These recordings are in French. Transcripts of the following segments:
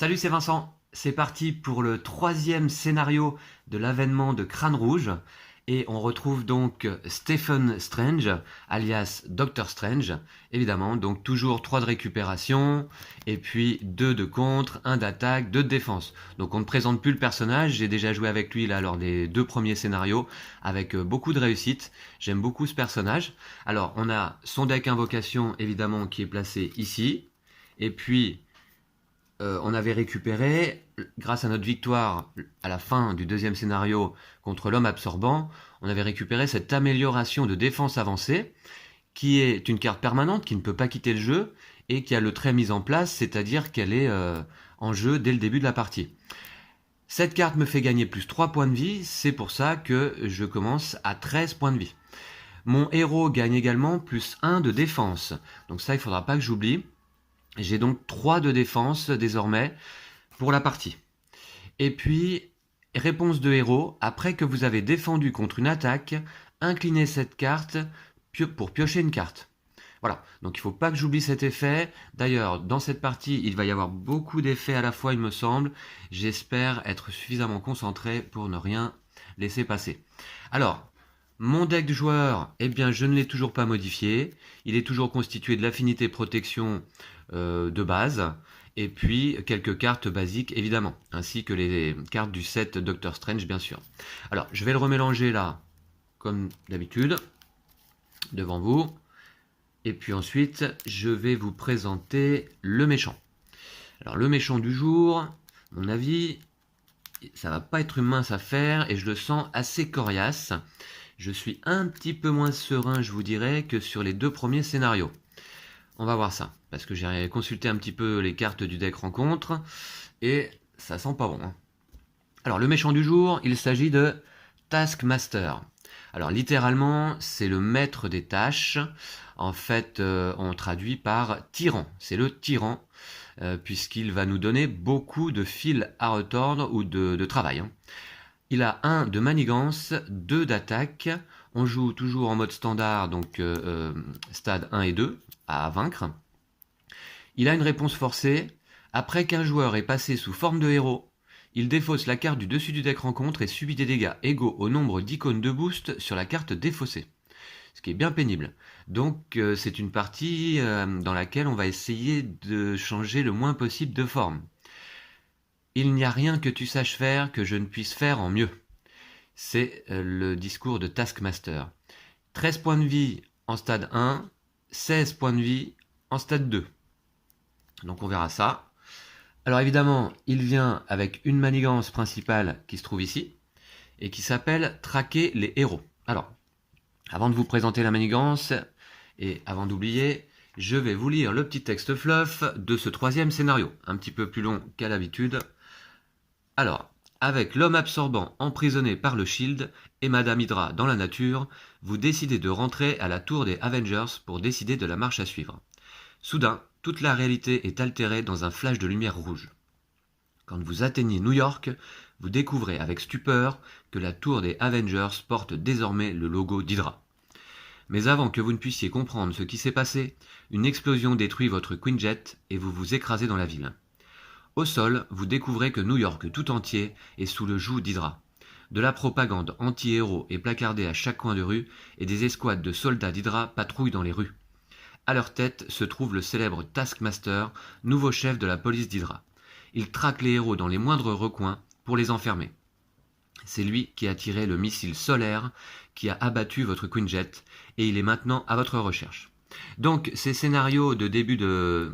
Salut, c'est Vincent. C'est parti pour le troisième scénario de l'avènement de Crâne Rouge. Et on retrouve donc Stephen Strange, alias Doctor Strange, évidemment. Donc toujours 3 de récupération, et puis 2 de contre, 1 d'attaque, 2 de défense. Donc on ne présente plus le personnage, j'ai déjà joué avec lui là lors des 2 premiers scénarios, avec beaucoup de réussite. J'aime beaucoup ce personnage. Alors on a son deck invocation, évidemment, qui est placé ici. Et puis on avait récupéré, grâce à notre victoire à la fin du deuxième scénario contre l'homme absorbant, on avait récupéré cette amélioration de défense avancée, qui est une carte permanente qui ne peut pas quitter le jeu, et qui a le trait mis en place, c'est-à-dire qu'elle est en jeu dès le début de la partie. Cette carte me fait gagner plus 3 points de vie, c'est pour ça que je commence à 13 points de vie. Mon héros gagne également plus 1 de défense, donc ça il ne faudra pas que j'oublie. J'ai donc 3 de défense désormais pour la partie. Et puis, réponse de héros, après que vous avez défendu contre une attaque, inclinez cette carte pour piocher une carte. Voilà, donc il ne faut pas que j'oublie cet effet. D'ailleurs, dans cette partie, il va y avoir beaucoup d'effets à la fois, il me semble. J'espère être suffisamment concentré pour ne rien laisser passer. Alors, mon deck de joueur, eh bien, je ne l'ai toujours pas modifié. Il est toujours constitué de l'affinité protection de base, et puis quelques cartes basiques, évidemment, ainsi que les cartes du set Doctor Strange, bien sûr. Alors, je vais le remélanger là, comme d'habitude, devant vous. Et puis ensuite, je vais vous présenter le méchant. Alors, le méchant du jour, à mon avis, ça va pas être une mince affaire, et je le sens assez coriace. Je suis un petit peu moins serein, je vous dirais, que sur les 2 premiers scénarios. On va voir ça, parce que j'ai consulté un petit peu les cartes du deck rencontre, et ça sent pas bon. Alors, le méchant du jour, il s'agit de Taskmaster. Alors, littéralement, c'est le maître des tâches. En fait, on traduit par tyran. C'est le tyran, puisqu'il va nous donner beaucoup de fils à retordre ou de travail. Il a 1 de manigance, 2 d'attaque. On joue toujours en mode standard, donc stade 1 et 2, à vaincre. Il a une réponse forcée. Après qu'un joueur est passé sous forme de héros, il défausse la carte du dessus du deck rencontre et subit des dégâts égaux au nombre d'icônes de boost sur la carte défaussée. Ce qui est bien pénible. Donc c'est une partie dans laquelle on va essayer de changer le moins possible de forme. Il n'y a rien que tu saches faire que je ne puisse faire en mieux. C'est le discours de Taskmaster. 13 points de vie en stade 1, 16 points de vie en stade 2. Donc on verra ça. Alors évidemment, il vient avec une manigance principale qui se trouve ici, et qui s'appelle Traquer les héros. Alors, avant de vous présenter la manigance, et avant d'oublier, je vais vous lire le petit texte fluff de ce 3e scénario, un petit peu plus long qu'à l'habitude. Alors, avec l'homme absorbant emprisonné par le Shield et Madame Hydra dans la nature, vous décidez de rentrer à la tour des Avengers pour décider de la marche à suivre. Soudain, toute la réalité est altérée dans un flash de lumière rouge. Quand vous atteignez New York, vous découvrez avec stupeur que la tour des Avengers porte désormais le logo d'Hydra. Mais avant que vous ne puissiez comprendre ce qui s'est passé, une explosion détruit votre Quinjet et vous vous écrasez dans la ville. Au sol, vous découvrez que New York tout entier est sous le joug d'Hydra. De la propagande anti-héros est placardée à chaque coin de rue et des escouades de soldats d'Hydra patrouillent dans les rues. À leur tête se trouve le célèbre Taskmaster, nouveau chef de la police d'Hydra. Il traque les héros dans les moindres recoins pour les enfermer. C'est lui qui a tiré le missile solaire qui a abattu votre Quinjet et il est maintenant à votre recherche. Donc ces scénarios de début de...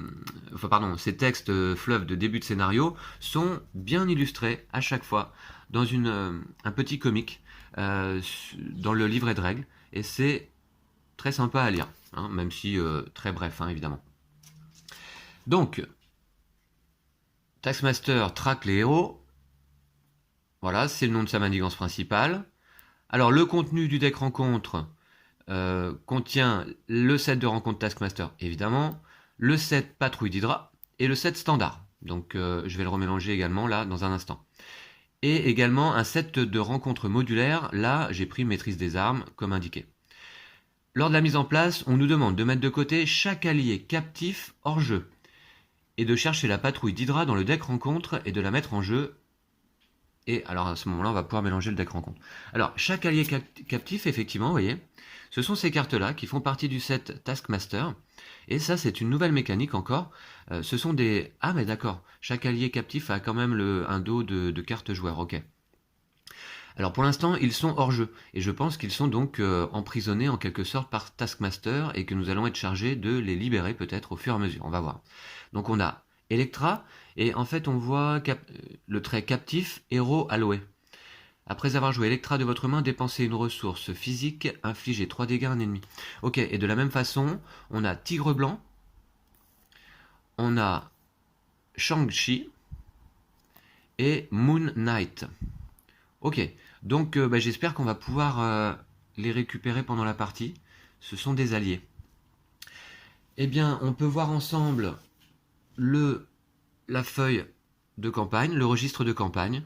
ces textes fleuves de début de scénario sont bien illustrés à chaque fois dans un petit comic dans le livret de règles, et c'est très sympa à lire, même si très bref, évidemment. Donc, Taskmaster traque les héros. Voilà, c'est le nom de sa manigance principale. Alors, le contenu du deck rencontre contient le set de rencontre Taskmaster, évidemment, le set patrouille d'Hydra et le set standard. Donc, je vais le remélanger également là dans un instant. Et également un set de rencontres modulaires. Là, j'ai pris maîtrise des armes comme indiqué. Lors de la mise en place, on nous demande de mettre de côté chaque allié captif hors jeu. et de chercher la patrouille d'Hydra dans le deck rencontre et de la mettre en jeu. Et alors à ce moment-là, on va pouvoir mélanger le deck rencontre. Alors, chaque allié captif, effectivement, vous voyez, ce sont ces cartes-là qui font partie du set Taskmaster. Et ça, c'est une nouvelle mécanique encore. Ce sont des... Ah, mais d'accord, chaque allié captif a quand même un dos de cartes joueurs, ok. Alors pour l'instant, ils sont hors jeu, et je pense qu'ils sont donc emprisonnés en quelque sorte par Taskmaster, et que nous allons être chargés de les libérer peut-être au fur et à mesure, on va voir. Donc on a Electra, et en fait on voit le trait captif, héros alloué. Après avoir joué Electra de votre main, dépensez une ressource physique, infligez 3 dégâts à un ennemi. Ok, et de la même façon, on a Tigre Blanc, on a Shang-Chi, et Moon Knight. Ok, donc j'espère qu'on va pouvoir les récupérer pendant la partie. Ce sont des alliés. Eh bien, on peut voir ensemble la feuille de campagne, le registre de campagne,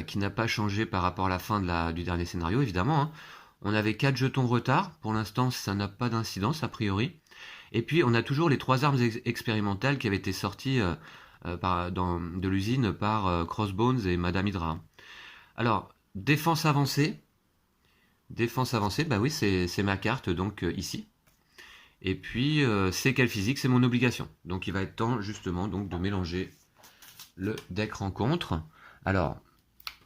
qui n'a pas changé par rapport à la fin du dernier scénario, évidemment. Hein. On avait 4 jetons retard, pour l'instant ça n'a pas d'incidence a priori. Et puis on a toujours les 3 armes expérimentales qui avaient été sorties de l'usine par Crossbones et Madame Hydra. Alors, défense avancée. Défense avancée, bah oui, c'est ma carte, donc ici. Et puis, c'est quel physique, c'est mon obligation. Donc, il va être temps, justement, donc, de mélanger le deck rencontre. Alors,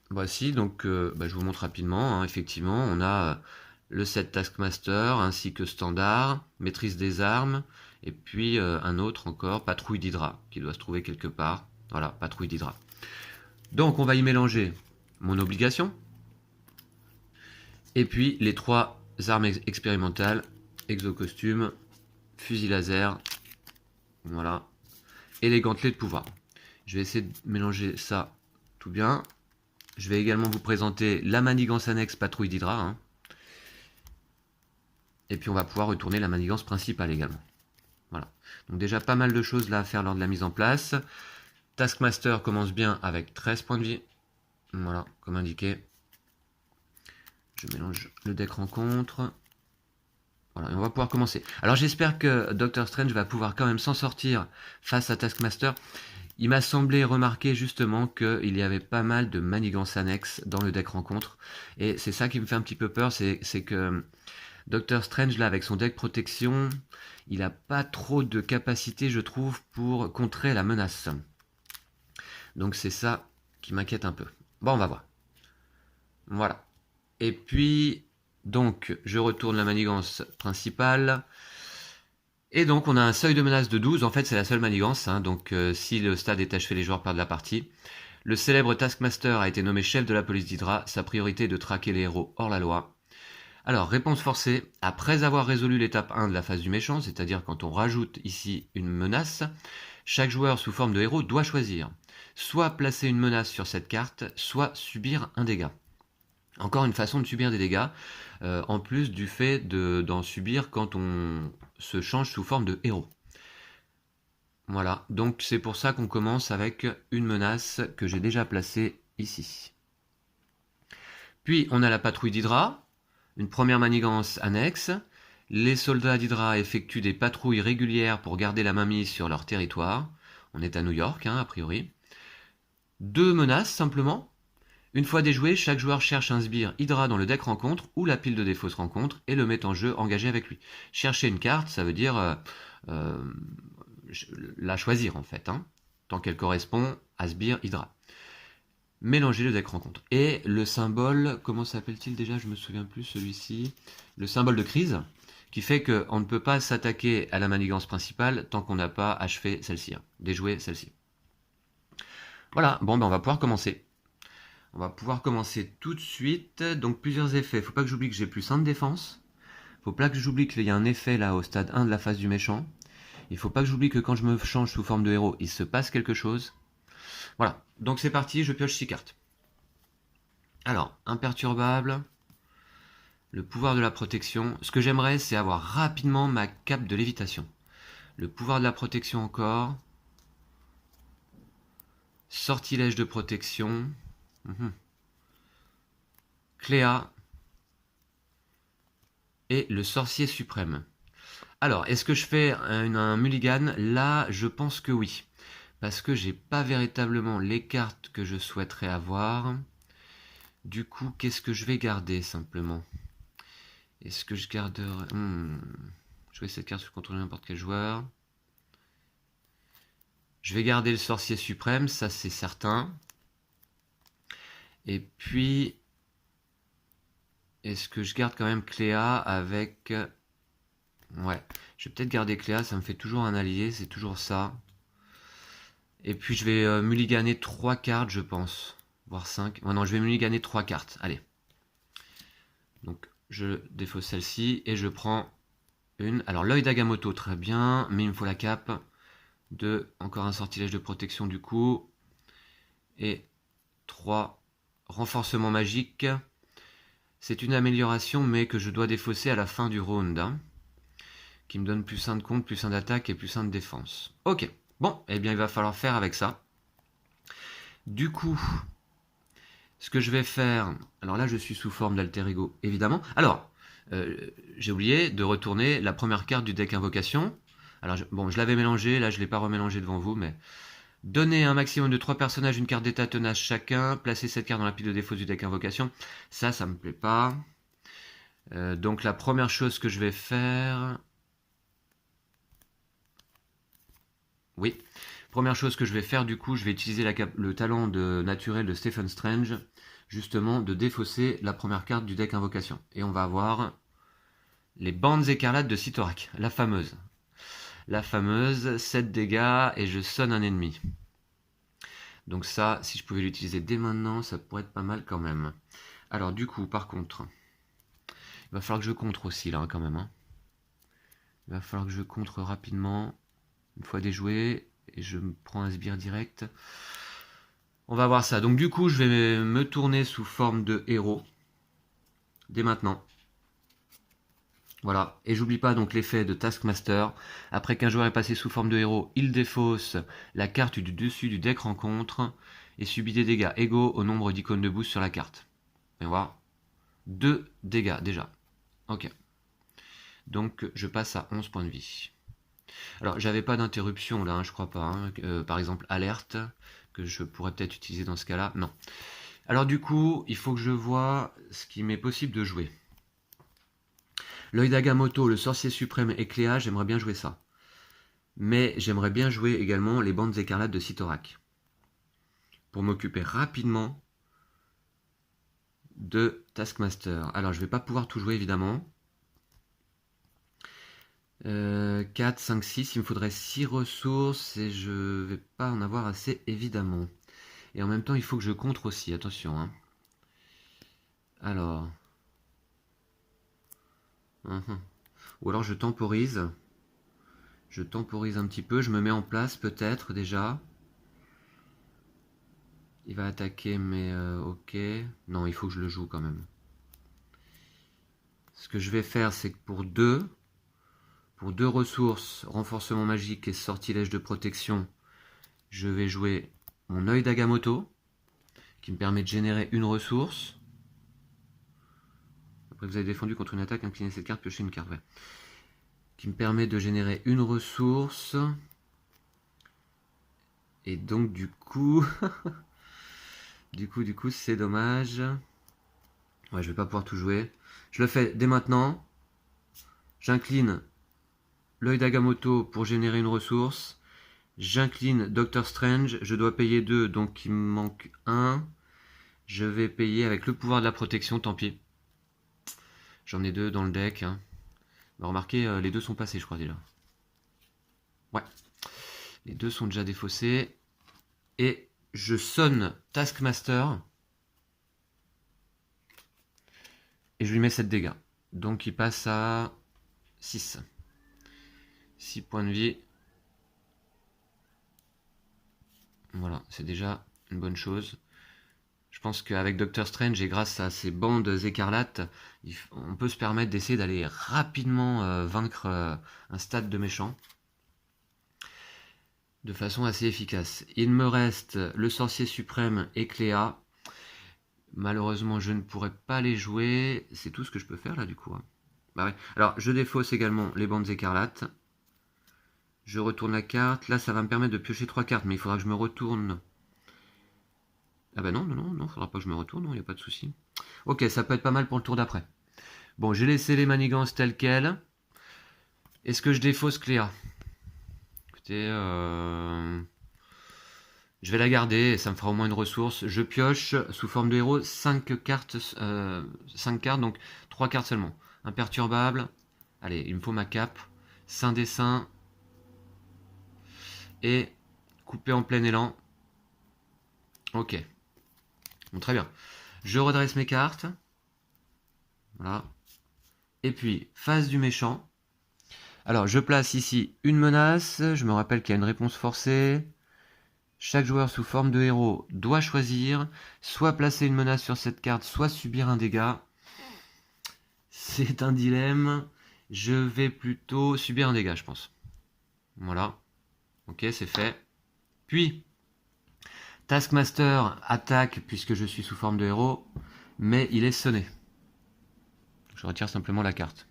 voici, donc, je vous montre rapidement. Hein, effectivement, on a le set Taskmaster, ainsi que Standard, Maîtrise des armes, et puis un autre encore, Patrouille d'Hydra, qui doit se trouver quelque part. Voilà, Patrouille d'Hydra. Donc, on va y mélanger mon obligation, et puis les 3 armes expérimentales, exocostume, fusil laser, voilà, et les gantelets de pouvoir. Je vais essayer de mélanger ça tout bien. Je vais également vous présenter la manigance annexe Patrouille d'Hydra. Hein. Et puis on va pouvoir retourner la manigance principale également. Voilà. Donc déjà pas mal de choses là à faire lors de la mise en place. Taskmaster commence bien avec 13 points de vie. Voilà, comme indiqué. Je mélange le deck rencontre. Voilà, et on va pouvoir commencer. Alors j'espère que Doctor Strange va pouvoir quand même s'en sortir face à Taskmaster. Il m'a semblé remarquer justement qu'il y avait pas mal de manigances annexes dans le deck rencontre. Et c'est ça qui me fait un petit peu peur, c'est que Doctor Strange, là, avec son deck protection, il n'a pas trop de capacité, je trouve, pour contrer la menace. Donc c'est ça qui m'inquiète un peu. Bon, on va voir. Voilà. Et puis, donc, je retourne la manigance principale. Et donc, on a un seuil de menace de 12. En fait, c'est la seule manigance. Hein, donc, si le stade est achevé, les joueurs perdent la partie. Le célèbre Taskmaster a été nommé chef de la police d'Hydra. Sa priorité est de traquer les héros hors la loi. Alors, réponse forcée. Après avoir résolu l'étape 1 de la phase du méchant, c'est-à-dire quand on rajoute ici une menace, chaque joueur sous forme de héros doit choisir. Soit placer une menace sur cette carte, soit subir un dégât. Encore une façon de subir des dégâts, en plus du fait d'en subir quand on se change sous forme de héros. Voilà, donc c'est pour ça qu'on commence avec une menace que j'ai déjà placée ici. Puis on a la patrouille d'Hydra, une première manigance annexe. Les soldats d'Hydra effectuent des patrouilles régulières pour garder la mainmise sur leur territoire. On est à New York, hein, a priori. 2 menaces simplement. Une fois déjoué, chaque joueur cherche un sbire Hydra dans le deck rencontre ou la pile de défauts rencontre et le met en jeu engagé avec lui. Chercher une carte, ça veut dire la choisir en fait, hein, tant qu'elle correspond à sbire Hydra. Mélanger le deck rencontre. Et le symbole, comment s'appelle-t-il déjà? Je me souviens plus, celui-ci. Le symbole de crise, qui fait qu'on ne peut pas s'attaquer à la manigance principale tant qu'on n'a pas achevé celle-ci, hein, déjoué celle-ci. Voilà, bon on va pouvoir commencer. On va pouvoir commencer tout de suite. Donc plusieurs effets. Faut pas que j'oublie que j'ai plus 1 de défense. Faut pas que j'oublie qu'il y a un effet là au stade 1 de la phase du méchant. Il faut pas que j'oublie que quand je me change sous forme de héros, il se passe quelque chose. Voilà. Donc c'est parti, je pioche 6 cartes. Alors, imperturbable. Le pouvoir de la protection. Ce que j'aimerais, c'est avoir rapidement ma cape de lévitation. Le pouvoir de la protection encore. Sortilège de protection. Cléa et le sorcier suprême. Alors, est-ce que je fais un mulligan? Là, je pense que oui. parce que j'ai pas véritablement les cartes que je souhaiterais avoir. Du coup, qu'est-ce que je vais garder simplement? Est-ce que je garderai... Jouer cette carte sur contrôle de n'importe quel joueur. Je vais garder le sorcier suprême, ça c'est certain. Et puis... Est-ce que je garde quand même Cléa avec... Ouais, je vais peut-être garder Cléa, ça me fait toujours un allié, c'est toujours ça. Et puis je vais mulliganer 3 cartes, je pense. Voire 5. Ouais, non, je vais mulliganer 3 cartes. Allez. Donc, je défausse celle-ci et je prends une. Alors, l'œil d'Agamotto, très bien. Mais il me faut la cape. 2. Encore un sortilège de protection du coup. Et 3. Renforcement magique. C'est une amélioration, mais que je dois défausser à la fin du round. Hein, qui me donne plus 1 de compte, plus 1 d'attaque et plus 1 de défense. Ok. Bon, eh bien, il va falloir faire avec ça. Du coup, ce que je vais faire... Alors là, je suis sous forme d'alter ego, évidemment. Alors, j'ai oublié de retourner la première carte du deck invocation. Alors, bon, je l'avais mélangé, là, je ne l'ai pas remélangé devant vous, mais... Donner un maximum de 3 personnages une carte d'état tenace chacun. Placer cette carte dans la pile de défaut du deck invocation. Ça me plaît pas. Donc, la première chose que je vais faire... Oui. Première chose que je vais faire, du coup, je vais utiliser le talent naturel de Stephen Strange, justement, de défausser la première carte du deck invocation. Et on va avoir les bandes écarlates de Cyttorak, la fameuse. La fameuse, 7 dégâts, et je sonne un ennemi. Donc ça, si je pouvais l'utiliser dès maintenant, ça pourrait être pas mal quand même. Alors du coup, par contre, il va falloir que je contre aussi, là, quand même. Hein. Il va falloir que je contre rapidement, une fois déjoué... Et je me prends un sbire direct. On va voir ça. Donc du coup, je vais me tourner sous forme de héros. Dès maintenant. Voilà. Et j'oublie pas donc l'effet de Taskmaster. Après qu'un joueur est passé sous forme de héros, il défausse la carte du dessus du deck rencontre et subit des dégâts égaux au nombre d'icônes de boost sur la carte. On va voir. 2 dégâts déjà. Ok. Donc je passe à 11 points de vie. Alors, j'avais pas d'interruption là, hein, je crois pas. Hein. Par exemple, alerte, que je pourrais peut-être utiliser dans ce cas-là. Non. Alors du coup, il faut que je vois ce qui m'est possible de jouer. L'œil d'Agamotto, le sorcier suprême et Cléa, j'aimerais bien jouer ça. Mais j'aimerais bien jouer également les bandes écarlates de Cyttorak. Pour m'occuper rapidement de Taskmaster. Alors, je vais pas pouvoir tout jouer évidemment. 4, 5, 6, il me faudrait 6 ressources et je vais pas en avoir assez évidemment. Et en même temps, il faut que je contre aussi, attention. Hein. Alors. Ou alors je temporise. Je temporise un petit peu, je me mets en place peut-être déjà. Il va attaquer, mais ok. Non, il faut que je le joue quand même. Ce que je vais faire, c'est que pour deux ressources, renforcement magique et sortilège de protection, je vais jouer mon œil d'Agamotto, qui me permet de générer une ressource. Après vous avez défendu contre une attaque, inclinez cette carte, piochez une carte, ouais. Qui me permet de générer une ressource. Et donc du coup... du coup, c'est dommage. Ouais, je vais pas pouvoir tout jouer. Je le fais dès maintenant. J'incline l'œil d'Agamotto pour générer une ressource. J'incline Doctor Strange. Je dois payer 2, donc il me manque 1. Je vais payer avec le pouvoir de la protection, tant pis. J'en ai 2 dans le deck. Hein. Remarquez, les 2 sont passés, je crois déjà. Ouais. Les 2 sont déjà défaussés. Et je sonne Taskmaster. Et je lui mets 7 dégâts. Donc il passe à 6. 6 points de vie. Voilà, c'est déjà une bonne chose. Je pense qu'avec Doctor Strange et grâce à ces bandes écarlates, on peut se permettre d'essayer d'aller rapidement vaincre un stade de méchant. De façon assez efficace. Il me reste le sorcier suprême et Cléa. Malheureusement, je ne pourrais pas les jouer. C'est tout ce que je peux faire là du coup. Hein. Bah ouais. Alors, je défausse également les bandes écarlates. Je retourne la carte. Là, ça va me permettre de piocher 3 cartes, mais il faudra que je me retourne. Ah bah non, non, non, non, faudra pas que je me retourne, il n'y a pas de souci. Ok, ça peut être pas mal pour le tour d'après. Bon, j'ai laissé les manigances telles quelles. Est-ce que je défausse Cléa? Écoutez, je vais la garder, et ça me fera au moins une ressource. Je pioche sous forme de héros 5 cartes, 5 cartes, donc 3 cartes seulement. Imperturbable. Allez, il me faut ma cape. Saint dessin. Et coupé en plein élan. Ok. Bon, très bien. Je redresse mes cartes. Voilà. Et puis, phase du méchant. Alors, je place ici une menace. Je me rappelle qu'il y a une réponse forcée. Chaque joueur sous forme de héros doit choisir soit placer une menace sur cette carte, soit subir un dégât. C'est un dilemme. Je vais plutôt subir un dégât, je pense. Voilà. Ok, c'est fait. Puis, Taskmaster attaque puisque je suis sous forme de héros, mais il est sonné. Je retire simplement la carte.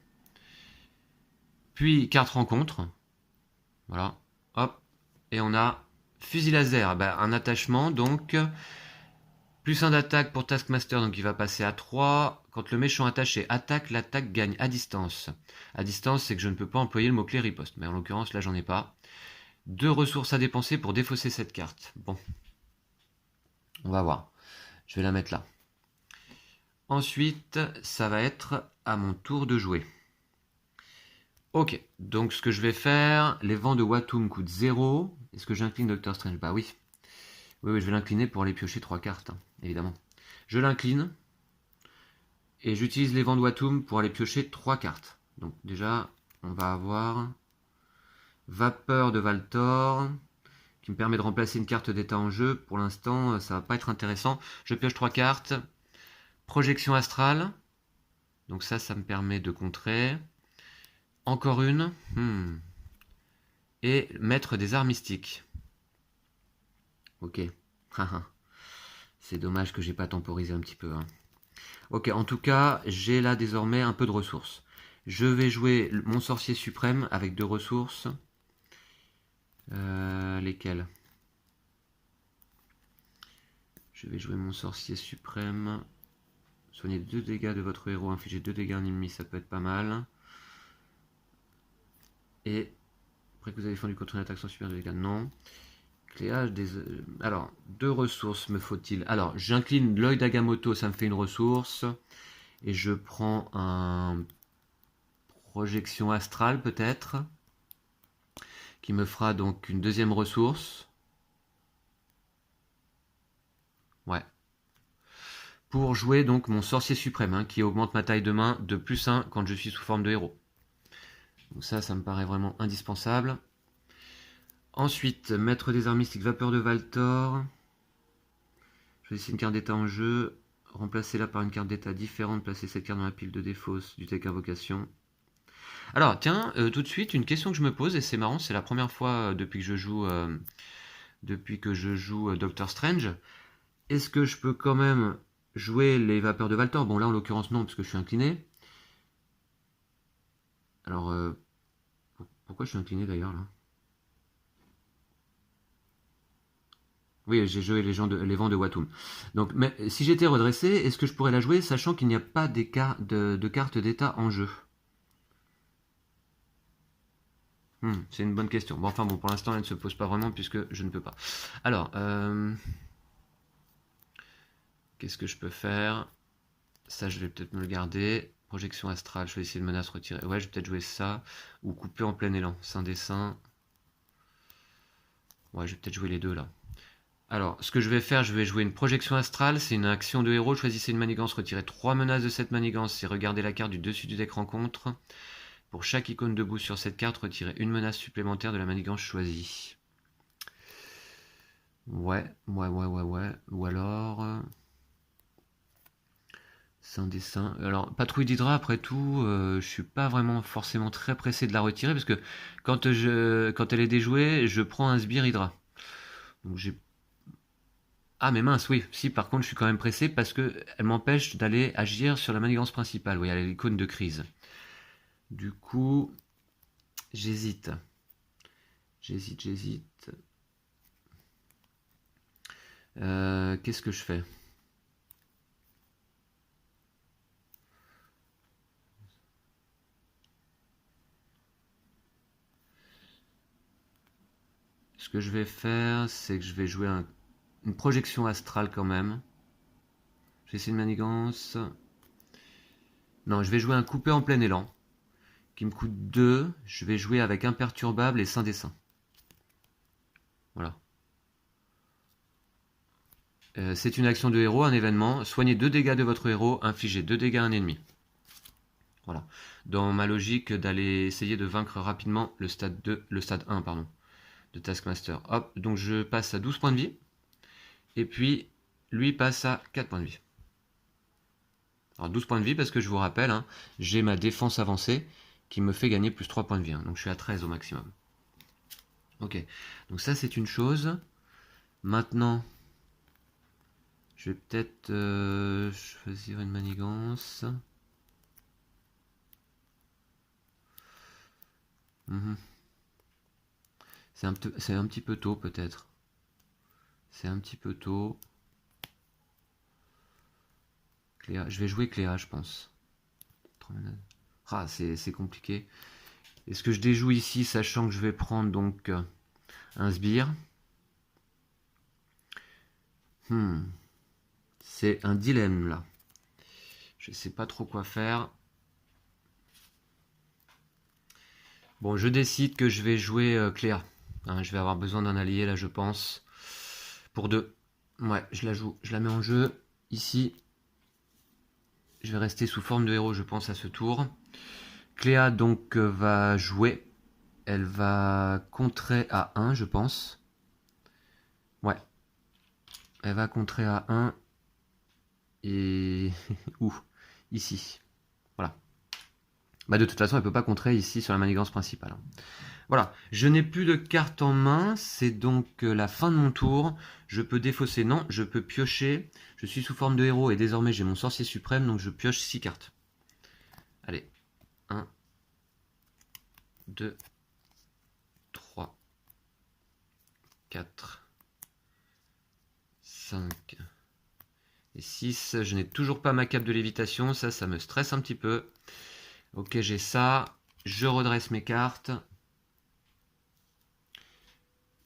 Puis, carte rencontre. Voilà. Hop. Et on a fusil laser. Ben, un attachement, donc... Plus 1 d'attaque pour Taskmaster, donc il va passer à 3. Quand le méchant attaché attaque, l'attaque gagne à distance. À distance, c'est que je ne peux pas employer le mot-clé riposte. Mais en l'occurrence, là, j'en ai pas. 2 ressources à dépenser pour défausser cette carte. Bon. On va voir. Je vais la mettre là. Ensuite, ça va être à mon tour de jouer. Ok. Donc, ce que je vais faire, les vents de Watum coûtent 0. Est-ce que j'incline Doctor Strange? Bah oui. Oui, je vais l'incliner pour aller piocher 3 cartes, hein, évidemment. Je l'incline. Et j'utilise les vents de Watum pour aller piocher 3 cartes. Donc déjà, on va avoir Vapeur de Valtor, qui me permet de remplacer une carte d'état en jeu. Pour l'instant, ça va pas être intéressant. Je pioche 3 cartes. Projection astrale. Donc ça me permet de contrer. Encore une. Et Maître des arts mystiques. Ok. C'est dommage que j'ai pas temporisé un petit peu. Hein. Ok, en tout cas, j'ai là désormais un peu de ressources. Je vais jouer mon sorcier suprême avec 2 ressources. Lesquelles? Je vais jouer mon sorcier suprême. Soignez 2 dégâts de votre héros, infligez 2 dégâts en ça peut être pas mal. Et après que vous avez défendu contre une attaque sans subir de dégâts, non. Cléage des... Alors, 2 ressources me faut-il. Alors, j'incline l'œil d'Agamotto, ça me fait une ressource. Et je prends un projection astrale peut-être. Qui me fera donc une 2e ressource. Ouais. Pour jouer donc mon sorcier suprême, hein, qui augmente ma taille de main de +1 quand je suis sous forme de héros. Donc ça me paraît vraiment indispensable. Ensuite, Maître des arts mystiques, Vapeur de Valtor. Choisissez une carte d'état en jeu. Remplacez-la par une carte d'état différente. Placez cette carte dans la pile de défausse du deck invocation. Alors, tiens, tout de suite, une question que je me pose, et c'est marrant, c'est la première fois depuis que je joue Doctor Strange. Est-ce que je peux quand même jouer les Vapeurs de Valtor? Bon, là, en l'occurrence, non, parce que je suis incliné. Alors, pourquoi je suis incliné d'ailleurs, là? Oui, j'ai joué les vents de Watum. Donc, mais si j'étais redressé, est-ce que je pourrais la jouer, sachant qu'il n'y a pas de cartes d'état en jeu? C'est une bonne question. Bon, enfin bon, pour l'instant, elle ne se pose pas vraiment, puisque je ne peux pas. Alors, qu'est-ce que je peux faire? Ça, je vais peut-être me le garder. Projection astrale, je vais essayer de menace retirer. Ouais, je vais peut-être jouer ça. Ou couper en plein élan. Saint dessin. Ouais, je vais peut-être jouer les deux là. Alors, ce que je vais faire, je vais jouer une projection astrale. C'est une action de héros. Choisissez une manigance, retirez 3 menaces de cette manigance et regardez la carte du dessus du deck rencontre. Pour chaque icône debout sur cette carte, retirez une menace supplémentaire de la manigance choisie. Ouais. Ou alors... Saint dessin. Alors, patrouille d'Hydra, après tout, je suis pas vraiment forcément très pressé de la retirer, parce que quand elle est déjouée, je prends un sbire Hydra. Donc j'ai... Ah mais mince, oui, si par contre je suis quand même pressé parce que elle m'empêche d'aller agir sur la manigance principale, oui, à l'icône de crise. Du coup, j'hésite. J'hésite. Qu'est-ce que je fais? Ce que je vais faire, c'est que je vais jouer une projection astrale quand même. J'ai essayé une manigance. Non, je vais jouer un coupé en plein élan, qui me coûte 2. Je vais jouer avec imperturbable et saint dessin. Voilà. C'est une action de héros, un événement. Soignez 2 dégâts de votre héros, infligez 2 dégâts à un ennemi. Voilà. Dans ma logique d'aller essayer de vaincre rapidement le stade 1, pardon, de Taskmaster. Hop, donc je passe à 12 points de vie. Et puis, lui passe à 4 points de vie. Alors 12 points de vie parce que je vous rappelle, hein, j'ai ma défense avancée qui me fait gagner plus 3 points de vie. Hein, donc je suis à 13 au maximum. Ok, donc ça c'est une chose. Maintenant, je vais peut-être choisir une manigance. C'est un petit peu tôt peut-être. C'est un petit peu tôt. Cléa. Je vais jouer Cléa, je pense. Ah, c'est compliqué. Est-ce que je déjoue ici, sachant que je vais prendre donc un sbire? C'est un dilemme là. Je sais pas trop quoi faire. Bon, je décide que je vais jouer Cléa. Hein, je vais avoir besoin d'un allié là, je pense. Pour 2. Ouais, je la joue. Je la mets en jeu. Ici. Je vais rester sous forme de héros, je pense, à ce tour. Cléa donc va jouer. Elle va contrer à 1, je pense. Ouais. Elle va contrer à 1. Et... Où? Ici. Voilà. Bah de toute façon, elle peut pas contrer ici sur la manigance principale. Voilà. Je n'ai plus de cartes en main. C'est donc la fin de mon tour. Je peux défausser. Non, je peux piocher. Je suis sous forme de héros et désormais j'ai mon sorcier suprême. Donc je pioche 6 cartes. Allez. 1, 2, 3, 4, 5 et 6. Je n'ai toujours pas ma cape de lévitation. Ça me stresse un petit peu. Ok, j'ai ça. Je redresse mes cartes.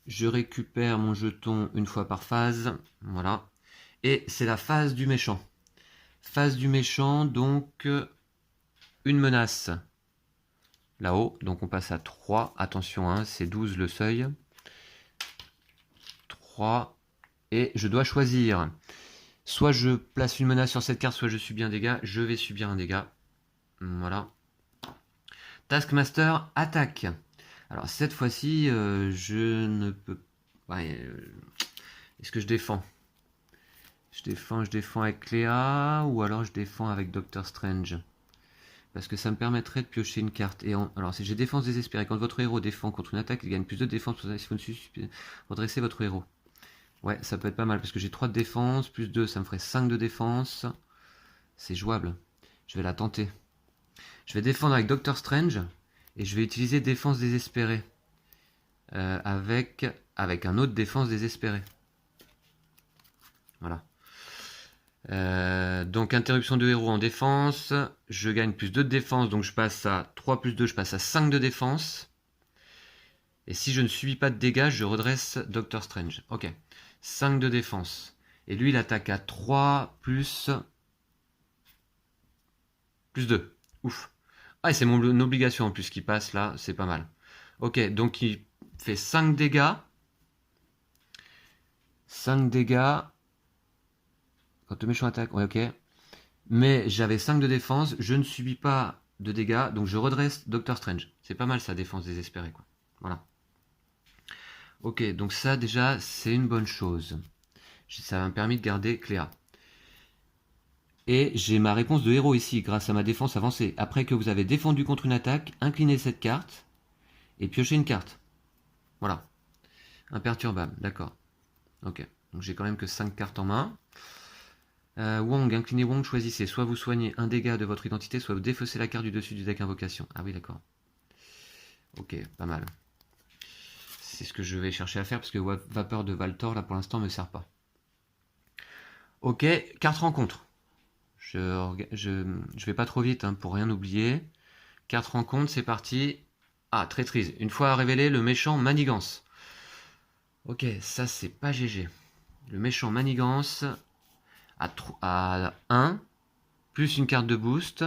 Je récupère mon jeton une fois par phase. Voilà. Et c'est la phase du méchant. Phase du méchant, donc une menace là-haut. Donc on passe à 3. Attention, hein, c'est 12 le seuil. 3. Et je dois choisir. Soit je place une menace sur cette carte, soit je subis un dégât. Je vais subir un dégât. Voilà. Taskmaster attaque. Alors cette fois-ci, je ne peux... Ouais, est-ce que je défends? Je défends avec Cléa, ou alors je défends avec Doctor Strange. Parce que ça me permettrait de piocher une carte. Alors si j'ai défense désespérée, quand votre héros défend contre une attaque, il gagne plus de défense. Si vous redressez votre héros. Ouais, ça peut être pas mal, parce que j'ai 3 de défense, plus 2, ça me ferait 5 de défense. C'est jouable. Je vais la tenter. Je vais défendre avec Doctor Strange, et je vais utiliser défense désespérée. Avec un autre défense désespérée. Voilà. Donc interruption de héros en défense. Je gagne plus 2 de défense, donc je passe à 3 plus 2, je passe à 5 de défense. Et si je ne subis pas de dégâts, je redresse Doctor Strange. Ok. 5 de défense. Et lui, il attaque à 3 plus 2. Ouf. Ah, et c'est mon obligation en plus qui passe là, c'est pas mal. Ok, donc il fait 5 dégâts. 5 dégâts. Quand le méchant attaque, ouais, ok. Mais j'avais 5 de défense, je ne subis pas de dégâts, donc je redresse Doctor Strange. C'est pas mal sa défense désespérée, quoi. Voilà. Ok, donc ça déjà, c'est une bonne chose. Ça m'a permis de garder Cléa. Et j'ai ma réponse de héros ici, grâce à ma défense avancée. Après que vous avez défendu contre une attaque, inclinez cette carte et piochez une carte. Voilà. Imperturbable, d'accord. Ok, donc j'ai quand même que 5 cartes en main. Wong, inclinez Wong, choisissez. Soit vous soignez un dégât de votre identité, soit vous défaussez la carte du dessus du deck invocation. Ah oui, d'accord. Ok, pas mal. c'est ce que je vais chercher à faire parce que Vapeur de Valtor, là, pour l'instant, me sert pas. Ok, carte rencontre. Je vais pas trop vite hein, pour rien oublier. Carte rencontre, c'est parti. Ah, traîtrise. Une fois révélé, le méchant Manigance. Ok, ça c'est pas GG. Le méchant Manigance à 1, plus une carte de boost.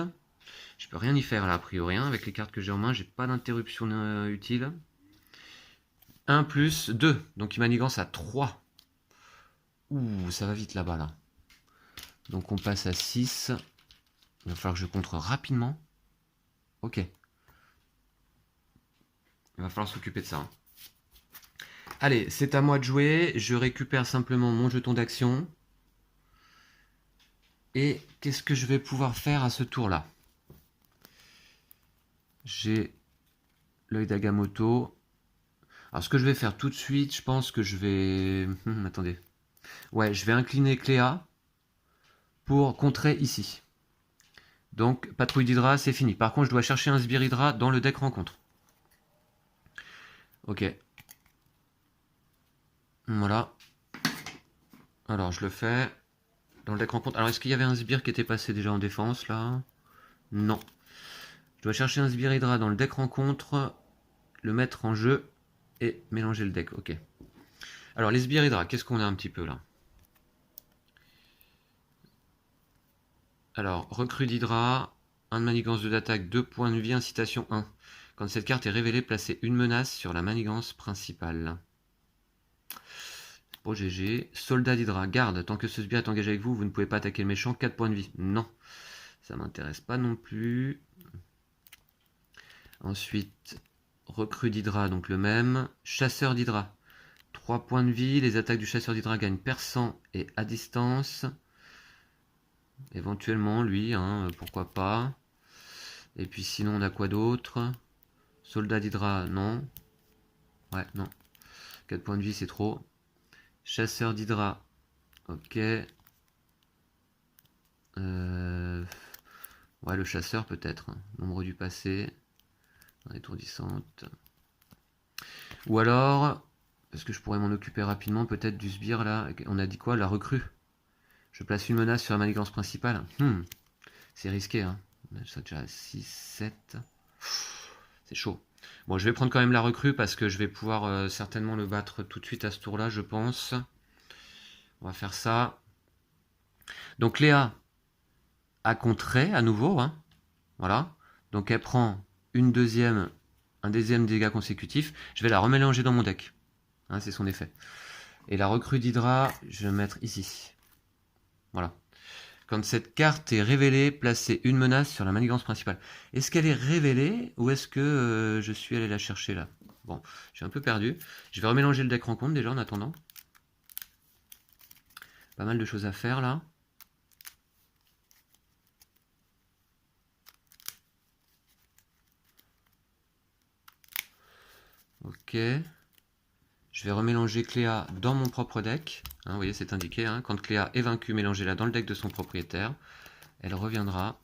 Je peux rien y faire là, a priori. Hein. Avec les cartes que j'ai en main, j'ai pas d'interruption utile. 1 plus 2. Donc il Manigance à 3. Ouh, ça va vite là-bas là. Donc on passe à 6. Il va falloir que je contre rapidement. Ok. Il va falloir s'occuper de ça. Hein. Allez, c'est à moi de jouer. Je récupère simplement mon jeton d'action. Et qu'est-ce que je vais pouvoir faire à ce tour-là? J'ai l'œil d'Agamotto. Alors ce que je vais faire tout de suite, je pense que je vais... attendez. Ouais, je vais incliner Cléa pour contrer ici. Donc, patrouille d'Hydra, c'est fini. Par contre, je dois chercher un Sbire Hydra dans le deck rencontre. Ok. Voilà. Alors, je le fais. Dans le deck rencontre. Alors, est-ce qu'il y avait un Sbire qui était passé déjà en défense, là? Non. Je dois chercher un Sbire Hydra dans le deck rencontre, le mettre en jeu et mélanger le deck. Ok. Alors, les Sbire Hydra, qu'est-ce qu'on a un petit peu, là? Alors, recrue d'Hydra, 1 de manigance, 2 d'attaque, 2 points de vie, incitation 1. Quand cette carte est révélée, placez une menace sur la manigance principale. Bon GG. Soldat d'Hydra, garde, tant que ce sbire est engagé avec vous, vous ne pouvez pas attaquer le méchant, 4 points de vie. Non, ça m'intéresse pas non plus. Ensuite, recrue d'Hydra, donc le même. Chasseur d'Hydra, 3 points de vie, les attaques du chasseur d'Hydra gagnent perçant et à distance. Éventuellement, lui, hein, pourquoi pas. Et puis sinon, on a quoi d'autre? Soldat d'Hydra, non. Ouais, non. 4 points de vie, c'est trop. Chasseur d'Hydra, ok. Ouais, le chasseur peut-être. Nombre du passé. Étourdissante. Ou alors, est-ce que je pourrais m'en occuper rapidement, peut-être du sbire là. On a dit quoi? La recrue. Je place une menace sur la manigance principale. C'est risqué, hein. On a ça déjà 6, 7. C'est chaud. Bon, je vais prendre quand même la recrue parce que je vais pouvoir certainement le battre tout de suite à ce tour-là, je pense. On va faire ça. Donc Léa a contré à nouveau, hein. Voilà. Donc elle prend un deuxième dégât consécutif. Je vais la remélanger dans mon deck. Hein, c'est son effet. Et la recrue d'Hydra, je vais mettre ici. Voilà. Quand cette carte est révélée, placez une menace sur la manigance principale. Est-ce qu'elle est révélée ou est-ce que je suis allé la chercher là? Bon, je suis un peu perdu. Je vais remélanger le deck rencontre déjà en attendant. Pas mal de choses à faire là. Ok. Je vais remélanger Cléa dans mon propre deck. Hein, vous voyez, c'est indiqué. Hein, quand Cléa est vaincue, mélangez-la dans le deck de son propriétaire. Elle reviendra.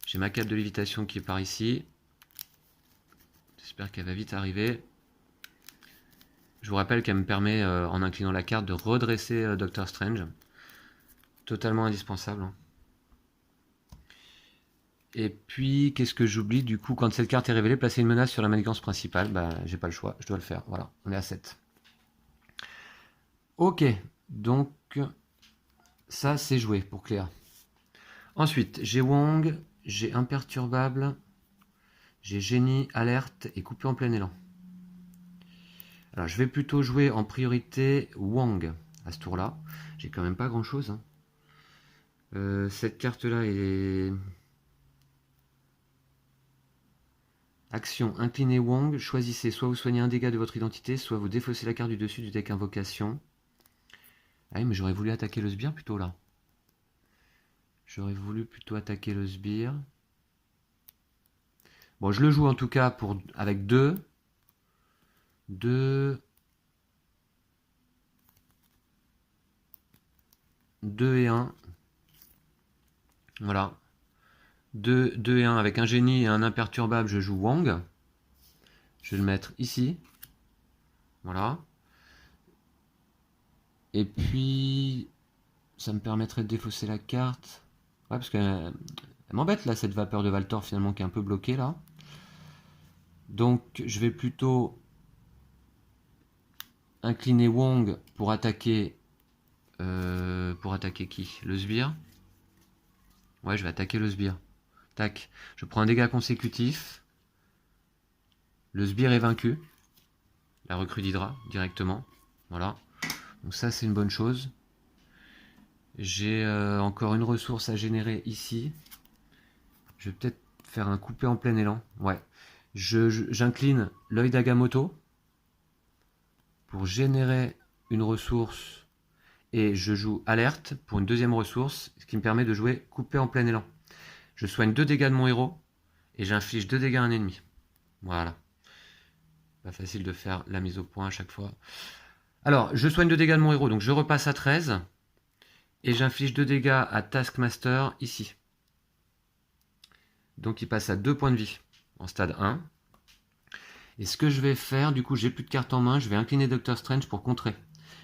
J'ai ma cape de lévitation qui est par ici. J'espère qu'elle va vite arriver. Je vous rappelle qu'elle me permet, en inclinant la carte, de redresser Doctor Strange. Totalement indispensable. Hein. Et puis, qu'est-ce que j'oublie? Du coup, quand cette carte est révélée, placer une menace sur la manigance principale. Bah, j'ai pas le choix, je dois le faire. Voilà, on est à 7. Ok, donc, ça c'est joué pour Cléa. Ensuite, j'ai Wong, j'ai Imperturbable, j'ai Génie, Alerte et Coupé en plein élan. Alors, je vais plutôt jouer en priorité Wong à ce tour-là. J'ai quand même pas grand-chose. Hein. Cette carte-là est... Action, inclinez Wong, choisissez soit vous soignez un dégât de votre identité, soit vous défaussez la carte du dessus du deck invocation. Ah oui, mais j'aurais voulu attaquer le sbire plutôt là. J'aurais voulu plutôt attaquer le sbire. Bon, je le joue en tout cas avec 2. 2 et 1. Voilà. 2 et 1 avec un génie et un imperturbable, je joue Wong. Je vais le mettre ici. Voilà. Et puis, ça me permettrait de défausser la carte. Ouais, parce qu'elle m'embête là, cette vapeur de Valtor finalement qui est un peu bloquée là. Donc, je vais plutôt incliner Wong pour attaquer qui? Le sbire. Ouais, je vais attaquer le sbire. Tac. Je prends un dégât consécutif. Le sbire est vaincu. La recrue d'Hydra, directement. Voilà. Donc ça, c'est une bonne chose. J'ai encore une ressource à générer ici. Je vais peut-être faire un coupé en plein élan. Ouais. J'incline l'œil d'Agamotto pour générer une ressource. Et je joue alerte pour une deuxième ressource, ce qui me permet de jouer coupé en plein élan. Je soigne 2 dégâts de mon héros et j'inflige 2 dégâts à un ennemi. Voilà. Pas facile de faire la mise au point à chaque fois. Alors, je soigne 2 dégâts de mon héros, donc je repasse à 13. Et j'inflige 2 dégâts à Taskmaster ici. Donc il passe à 2 points de vie en stade 1. Et ce que je vais faire, du coup j'ai plus de cartes en main, je vais incliner Doctor Strange pour contrer.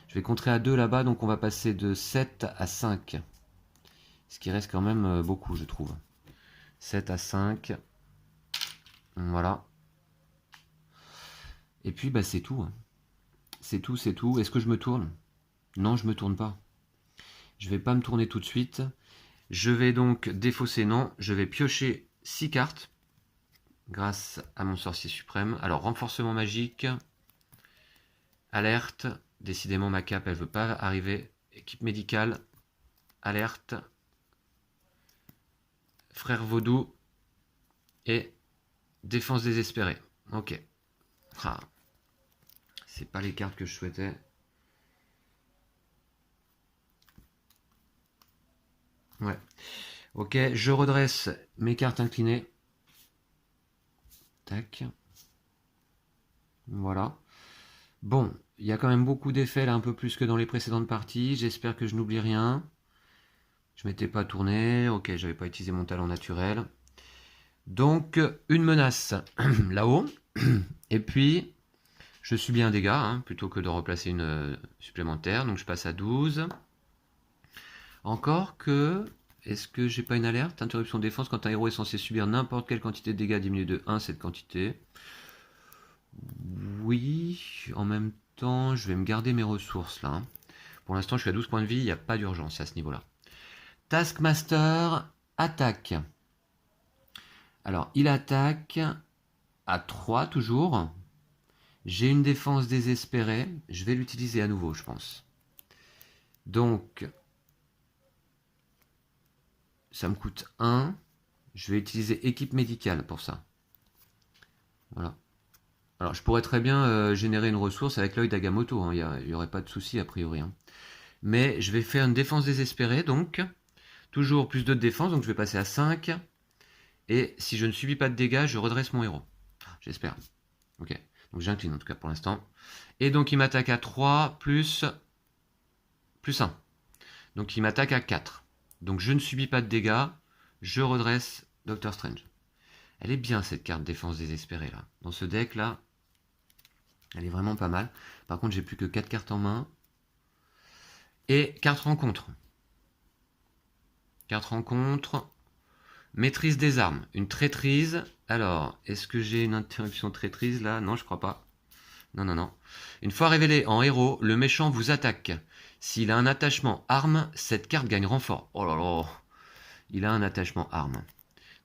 Je vais contrer à 2 là-bas, donc on va passer de 7 à 5. Ce qui reste quand même beaucoup, je trouve. 7 à 5. Voilà. Et puis bah c'est tout. C'est tout, c'est tout. Est-ce que je me tourne? Non, je me tourne pas. Je vais pas me tourner tout de suite. Je vais donc défausser, non. Je vais piocher 6 cartes. Grâce à mon sorcier suprême. Alors, renforcement magique. Alerte. Décidément, ma cape, elle veut pas arriver. Équipe médicale. Alerte. Frère vaudou. Et défense désespérée. Ok. Ah. C'est pas les cartes que je souhaitais. Ouais. Ok, je redresse mes cartes inclinées. Tac. Voilà. Bon, il y a quand même beaucoup d'effets là, un peu plus que dans les précédentes parties. J'espère que je n'oublie rien. Je m'étais pas tourné. Ok, j'avais pas utilisé mon talent naturel. Donc, une menace là-haut. Et puis, je subis un dégât, hein, plutôt que de replacer une supplémentaire. Donc, je passe à 12. Encore que... Est-ce que j'ai pas une alerte? Interruption de défense, quand un héros est censé subir n'importe quelle quantité de dégâts diminue de 1 cette quantité. Oui, en même temps, je vais me garder mes ressources là. Pour l'instant, je suis à 12 points de vie, il n'y a pas d'urgence à ce niveau-là. Taskmaster attaque. Alors, il attaque à 3 toujours. J'ai une défense désespérée. Je vais l'utiliser à nouveau, je pense. Donc, ça me coûte 1. Je vais utiliser équipe médicale pour ça. Voilà. Alors, je pourrais très bien générer une ressource avec l'œil d'Agamotto. Hein. Il n'y aurait pas de souci a priori. Hein. Mais je vais faire une défense désespérée. Donc, toujours plus 2 de défense. Donc, je vais passer à 5. Et si je ne subis pas de dégâts, je redresse mon héros. J'espère. Ok. Donc, j'incline en tout cas pour l'instant. Et donc, il m'attaque à 3 plus 1. Donc, il m'attaque à 4. Donc, je ne subis pas de dégâts. Je redresse Doctor Strange. Elle est bien cette carte défense désespérée là. Dans ce deck là, elle est vraiment pas mal. Par contre, j'ai plus que 4 cartes en main. Et carte rencontre. Carte rencontre. Maîtrise des armes. Une traîtrise. Alors, est-ce que j'ai une interruption traîtrise là? Non, je crois pas. Non, non, non. Une fois révélé en héros, le méchant vous attaque. S'il a un attachement arme, cette carte gagne renfort. Oh là là. Il a un attachement arme.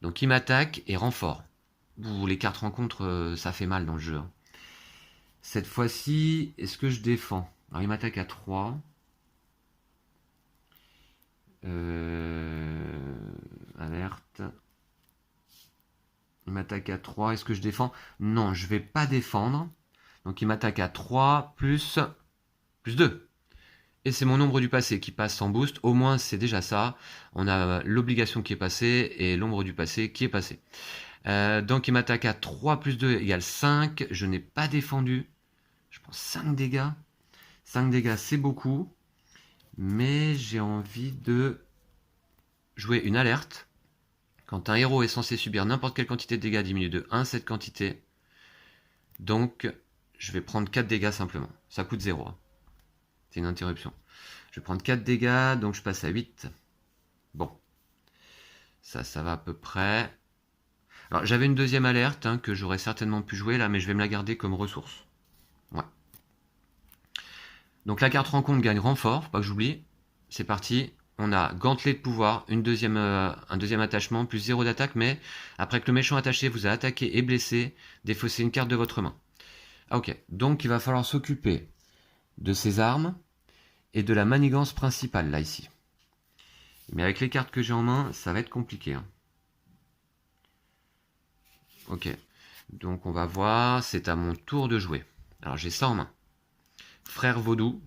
Donc il m'attaque et renfort. Ouh, les cartes rencontres, ça fait mal dans le jeu. Cette fois-ci, est-ce que je défends? Alors il m'attaque à 3. Alerte. Il m'attaque à 3. Est-ce que je défends? Non, je vais pas défendre. Donc il m'attaque à 3 plus 2. Et c'est mon nombre du passé qui passe sans boost. Au moins, c'est déjà ça. On a l'obligation qui est passée et l'ombre du passé qui est passée. Donc il m'attaque à 3 plus 2 égale 5. Je n'ai pas défendu. Je prends 5 dégâts. 5 dégâts, c'est beaucoup. Mais j'ai envie de jouer une alerte. Quand un héros est censé subir n'importe quelle quantité de dégâts diminue de 1 cette quantité. Donc, je vais prendre 4 dégâts simplement. Ça coûte 0. Hein. C'est une interruption. Je vais prendre 4 dégâts, donc je passe à 8. Bon. Ça va à peu près. Alors, j'avais une deuxième alerte hein, que j'aurais certainement pu jouer là, mais je vais me la garder comme ressource. Ouais. Donc, la carte rencontre gagne renfort, faut pas que j'oublie. C'est parti. On a gantelet de pouvoir, un deuxième attachement, plus 0 d'attaque, mais après que le méchant attaché vous a attaqué et blessé, défaussez une carte de votre main. Ah, ok, donc il va falloir s'occuper de ses armes et de la manigance principale, là, ici. Mais avec les cartes que j'ai en main, ça va être compliqué. Hein. Ok, donc on va voir, c'est à mon tour de jouer. Alors j'ai ça en main. Frère vaudou,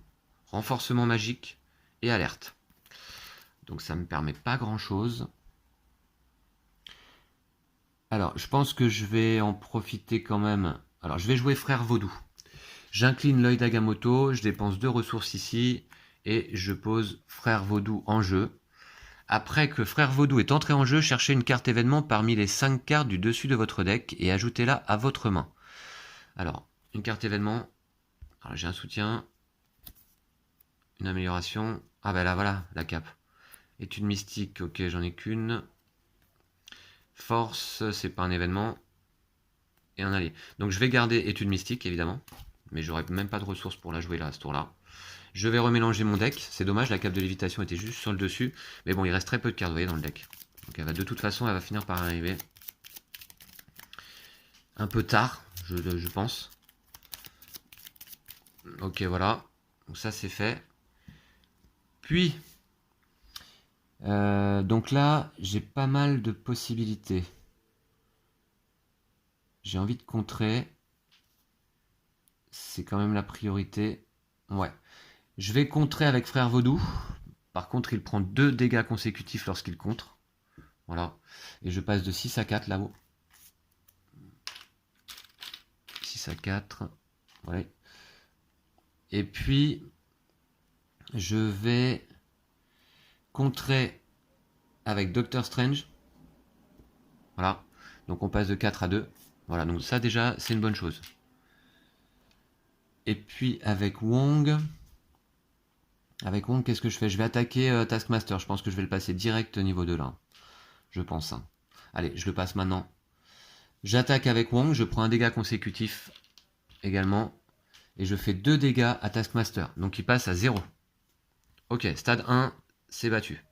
renforcement magique et alerte. Donc ça me permet pas grand chose. Alors je pense que je vais en profiter quand même. Alors je vais jouer frère vaudou. J'incline l'œil d'Agamotto, je dépense 2 ressources ici et je pose frère vaudou en jeu. Après que frère vaudou est entré en jeu, cherchez une carte événement parmi les 5 cartes du dessus de votre deck et ajoutez-la à votre main. Alors, une carte événement. Alors j'ai un soutien. Une amélioration. Ah ben là voilà, la cape. Étude mystique, ok, j'en ai qu'une. Force, c'est pas un événement. Et un allié. Donc je vais garder étude mystique, évidemment. Mais j'aurai même pas de ressources pour la jouer là, à ce tour-là. Je vais remélanger mon deck. C'est dommage, la cape de lévitation était juste sur le dessus. Mais bon, il reste très peu de cartes, vous voyez, dans le deck. Donc elle va, de toute façon, elle va finir par arriver. Un peu tard, je pense. Ok, voilà. Donc ça, c'est fait. Puis, donc là, j'ai pas mal de possibilités. J'ai envie de contrer. C'est quand même la priorité. Ouais. Je vais contrer avec Frère Vaudou. Par contre, il prend 2 dégâts consécutifs lorsqu'il contre. Voilà. Et je passe de 6 à 4 là-haut. 6 à 4. Ouais. Et puis, je vais contrer avec Doctor Strange. Voilà. Donc on passe de 4 à 2. Voilà, donc ça déjà, c'est une bonne chose. Et puis avec Wong... Avec Wong, qu'est-ce que je fais? Je vais attaquer Taskmaster. Je pense que je vais le passer direct niveau 2 là. Je pense. Hein. Allez, je le passe maintenant. J'attaque avec Wong. Je prends un dégât consécutif également. Et je fais 2 dégâts à Taskmaster. Donc il passe à 0. Ok, stade 1, c'est battu.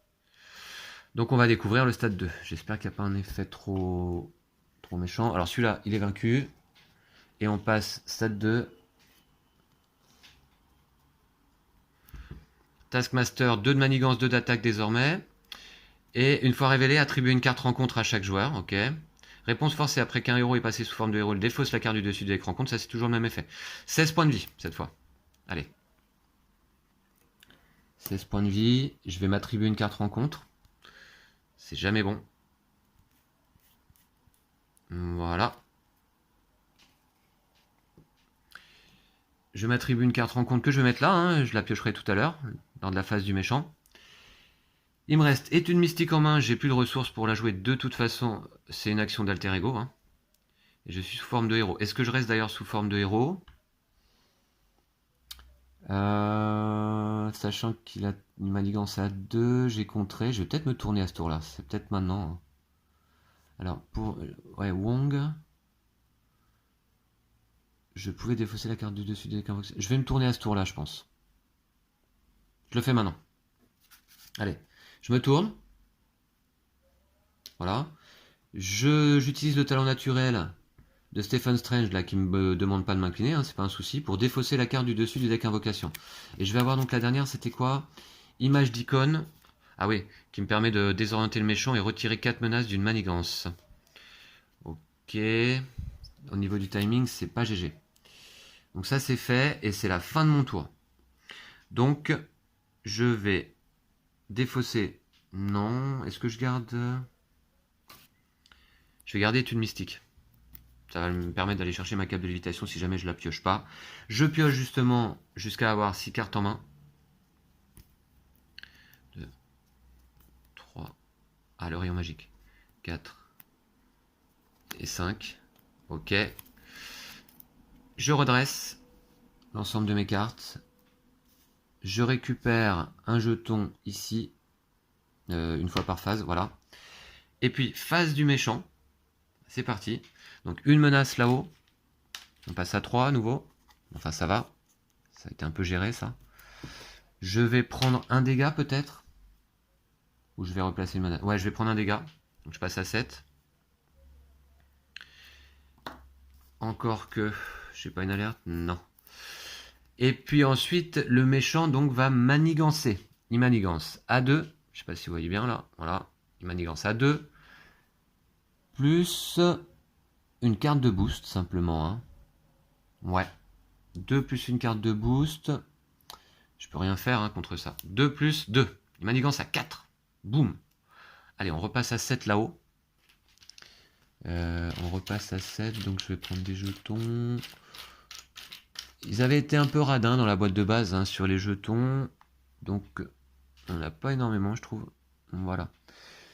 Donc on va découvrir le stade 2. J'espère qu'il n'y a pas un effet trop méchant. Alors celui-là, il est vaincu. Et on passe stade 2. Taskmaster, 2 de manigance, 2 d'attaque désormais. Et une fois révélé, attribuer une carte rencontre à chaque joueur. Ok. Réponse forcée, après qu'un héros est passé sous forme de héros, il défausse la carte du dessus de l'écran rencontre. Ça, c'est toujours le même effet. 16 points de vie, cette fois. Allez. 16 points de vie. Je vais m'attribuer une carte rencontre. C'est jamais bon. Voilà. Je m'attribue une carte rencontre que je vais mettre là. Hein. Je la piocherai tout à l'heure, lors de la phase du méchant. Il me reste étude mystique en main. J'ai plus de ressources pour la jouer. De toute façon, c'est une action d'alter ego. Hein. Et je suis sous forme de héros. Est-ce que je reste d'ailleurs sous forme de héros? Sachant qu'il a une manigance à 2, j'ai contré. Je vais peut-être me tourner à ce tour-là. C'est peut-être maintenant. Hein. Alors, pour... Ouais, Wong... Je pouvais défausser la carte du dessus des invocations. Je vais me tourner à ce tour-là, je pense. Je le fais maintenant. Allez, je me tourne. Voilà. J'utilise le talent naturel de Stephen Strange, là, qui me demande pas de m'incliner, hein, c'est pas un souci, pour défausser la carte du dessus du deck invocation. Et je vais avoir donc la dernière, c'était quoi? Image d'icône. Ah oui, qui me permet de désorienter le méchant et retirer 4 menaces d'une manigance. Ok. Au niveau du timing, c'est pas GG. Donc ça c'est fait et c'est la fin de mon tour. Donc je vais défausser. Non, est-ce que je garde... Je vais garder étude mystique. Ça va me permettre d'aller chercher ma cape de lévitation si jamais je la pioche pas. Je pioche justement jusqu'à avoir 6 cartes en main. 2, 3. Ah, le rayon magique. 4 et 5. Ok. je redresse l'ensemble de mes cartes. Je récupère un jeton ici, une fois par phase, voilà. Et puis, phase du méchant. C'est parti. Donc, une menace là-haut. On passe à 3 à nouveau. Enfin, ça va. Ça a été un peu géré, ça. Je vais prendre un dégât, peut-être. Ou je vais replacer une menace. Ouais, je vais prendre un dégât. Donc, je passe à 7. Encore que... J'ai pas une alerte? Non. Et puis ensuite, le méchant donc va manigancer. Il manigance à 2. Je sais pas si vous voyez bien là. Voilà. Il manigance à 2. Plus une carte de boost, simplement. Hein. Ouais. 2 plus une carte de boost. Je peux rien faire hein, contre ça. 2 plus 2. Il manigance à 4. Boum. Allez, on repasse à 7 là-haut. On repasse à 7. Donc je vais prendre des jetons. Ils avaient été un peu radins dans la boîte de base hein, sur les jetons. Donc on n'a pas énormément, je trouve. Voilà.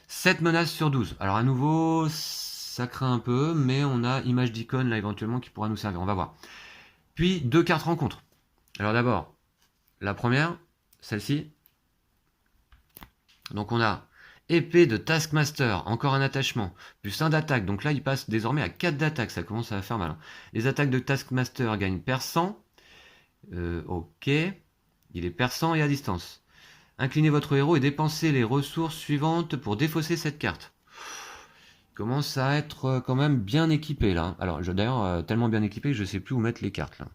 7 menaces sur 12. Alors à nouveau, ça craint un peu, mais on a image d'icône là éventuellement qui pourra nous servir. On va voir. Puis 2 cartes rencontres. Alors d'abord, la première, celle-ci. Donc on a épée de Taskmaster, encore un attachement, plus 1 d'attaque. Donc là, il passe désormais à 4 d'attaque. Ça commence à faire mal. Hein. Les attaques de Taskmaster gagnent perçant. Ok. Il est perçant et à distance. Inclinez votre héros et dépensez les ressources suivantes pour défausser cette carte. Il commence à être quand même bien équipé là. Alors d'ailleurs tellement bien équipé que je ne sais plus où mettre les cartes là.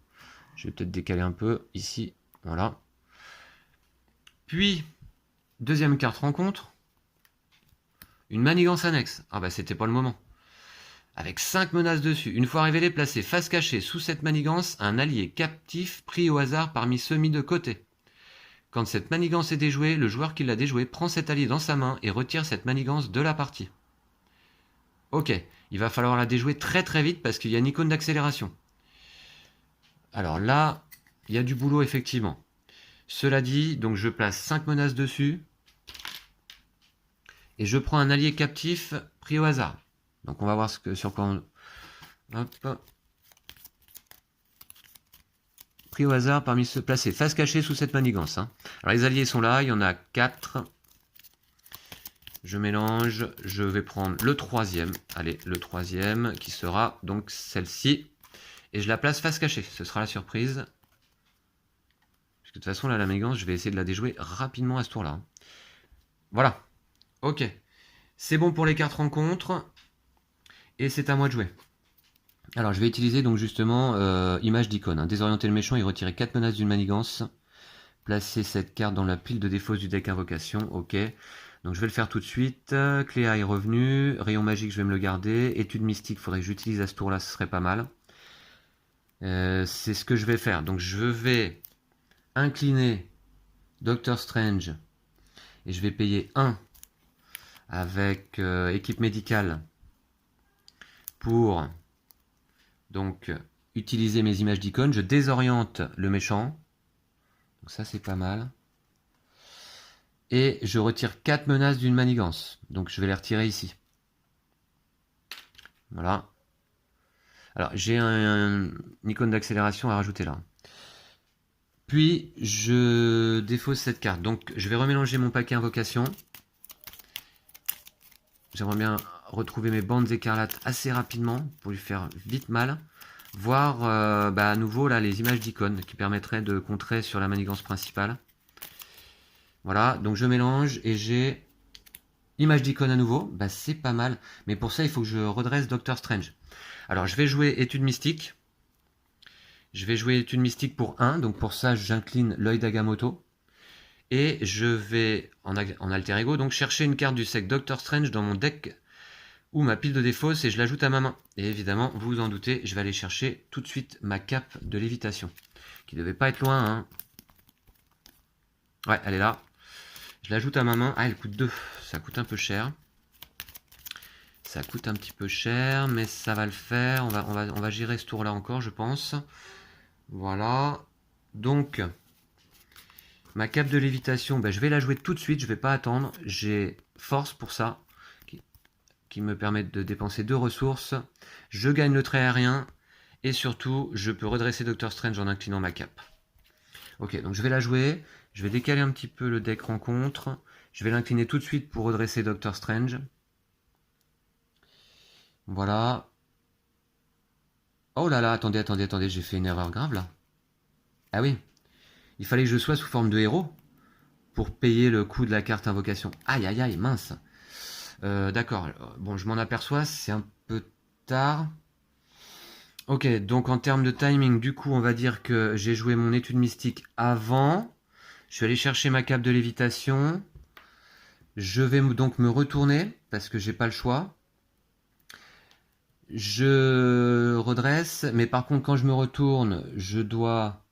Je vais peut-être décaler un peu ici. Voilà. Puis, deuxième carte rencontre. Une manigance annexe. Ah bah c'était pas le moment. Avec 5 menaces dessus. Une fois révélé, placez face cachée sous cette manigance un allié captif pris au hasard parmi ceux mis de côté. Quand cette manigance est déjouée, le joueur qui l'a déjouée prend cet allié dans sa main et retire cette manigance de la partie. Ok, il va falloir la déjouer très très vite parce qu'il y a une icône d'accélération. Alors là, il y a du boulot effectivement. Cela dit, donc je place 5 menaces dessus. Et je prends un allié captif pris au hasard. Donc on va voir sur quoi on... Hop. Pris au hasard parmi ceux placés. Face cachée sous cette manigance. Hein. Alors les alliés sont là, il y en a 4. Je mélange, je vais prendre le troisième. Allez, le troisième qui sera donc celle-ci. Et je la place face cachée, ce sera la surprise. Parce que de toute façon, là, la manigance, je vais essayer de la déjouer rapidement à ce tour-là. Voilà. Ok. C'est bon pour les cartes rencontres. Et c'est à moi de jouer. Alors, je vais utiliser donc justement image d'icône. Hein. Désorienter le méchant et retirer 4 menaces d'une manigance. Placer cette carte dans la pile de défausse du deck invocation. Ok. Donc, je vais le faire tout de suite. Cléa est revenue. Rayon magique, je vais me le garder. Étude mystique, il faudrait que j'utilise à ce tour-là, ce serait pas mal. C'est ce que je vais faire. Donc, je vais incliner Doctor Strange. Et je vais payer 1 avec équipe médicale pour donc utiliser mes images d'icônes. Je désoriente le méchant. Donc ça c'est pas mal. Et je retire 4 menaces d'une manigance. Donc je vais les retirer ici. Voilà. Alors j'ai une icône d'accélération à rajouter là. Puis je défausse cette carte. Donc je vais remélanger mon paquet invocation. J'aimerais bien retrouver mes bandes écarlates assez rapidement pour lui faire vite mal. Voir à nouveau là les images d'icônes qui permettraient de contrer sur la manigance principale. Voilà, donc je mélange et j'ai image d'icône à nouveau. Bah, c'est pas mal, mais pour ça il faut que je redresse Doctor Strange. Alors je vais jouer étude mystique. Je vais jouer étude mystique pour 1, donc pour ça j'incline l'œil d'Agamotto. Et je vais en alter ego donc chercher une carte du sec Doctor Strange dans mon deck ou ma pile de défausse et je l'ajoute à ma main. Et évidemment, vous vous en doutez, je vais aller chercher tout de suite ma cape de lévitation. Qui devait pas être loin. Hein. Ouais, elle est là. Je l'ajoute à ma main. Ah, elle coûte 2. Ça coûte un peu cher. Ça coûte un petit peu cher, mais ça va le faire. On va gérer ce tour-là encore, je pense. Voilà. Donc, ma cape de lévitation, je vais la jouer tout de suite. Je ne vais pas attendre. J'ai force pour ça. Qui me permettent de dépenser 2 ressources. Je gagne le trait aérien Et surtout, je peux redresser Doctor Strange en inclinant ma cape. Ok, donc je vais la jouer. Je vais décaler un petit peu le deck rencontre. Je vais l'incliner tout de suite pour redresser Doctor Strange. Voilà. Oh là là, attendez, j'ai fait une erreur grave là. Ah oui, il fallait que je sois sous forme de héros pour payer le coût de la carte invocation. Aïe aïe aïe, mince. D'accord, bon, je m'en aperçois, c'est un peu tard. Ok, donc en termes de timing, du coup, on va dire que j'ai joué mon étude mystique avant. Je suis allé chercher ma cape de lévitation. Je vais donc me retourner parce que j'ai pas le choix. Je redresse, mais par contre, quand je me retourne, je dois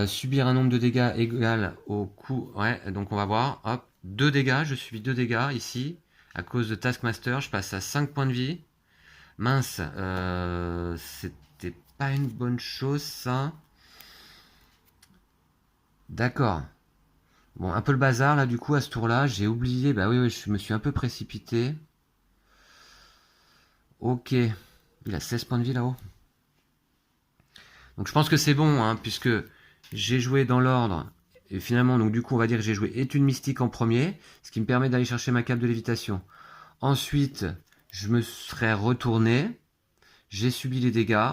subir un nombre de dégâts égal au coût. Ouais, donc on va voir. Hop, 2 dégâts, je subis 2 dégâts ici. À cause de Taskmaster, je passe à 5 points de vie. Mince, c'était pas une bonne chose ça. D'accord. Bon, un peu le bazar là du coup à ce tour-là. J'ai oublié, bah oui, je me suis un peu précipité. Ok. Il a 16 points de vie là-haut. Donc je pense que c'est bon, hein, puisque j'ai joué dans l'ordre. Et finalement, donc du coup, on va dire que j'ai joué étude mystique en premier, ce qui me permet d'aller chercher ma cape de lévitation. Ensuite, je me serais retourné. J'ai subi les dégâts.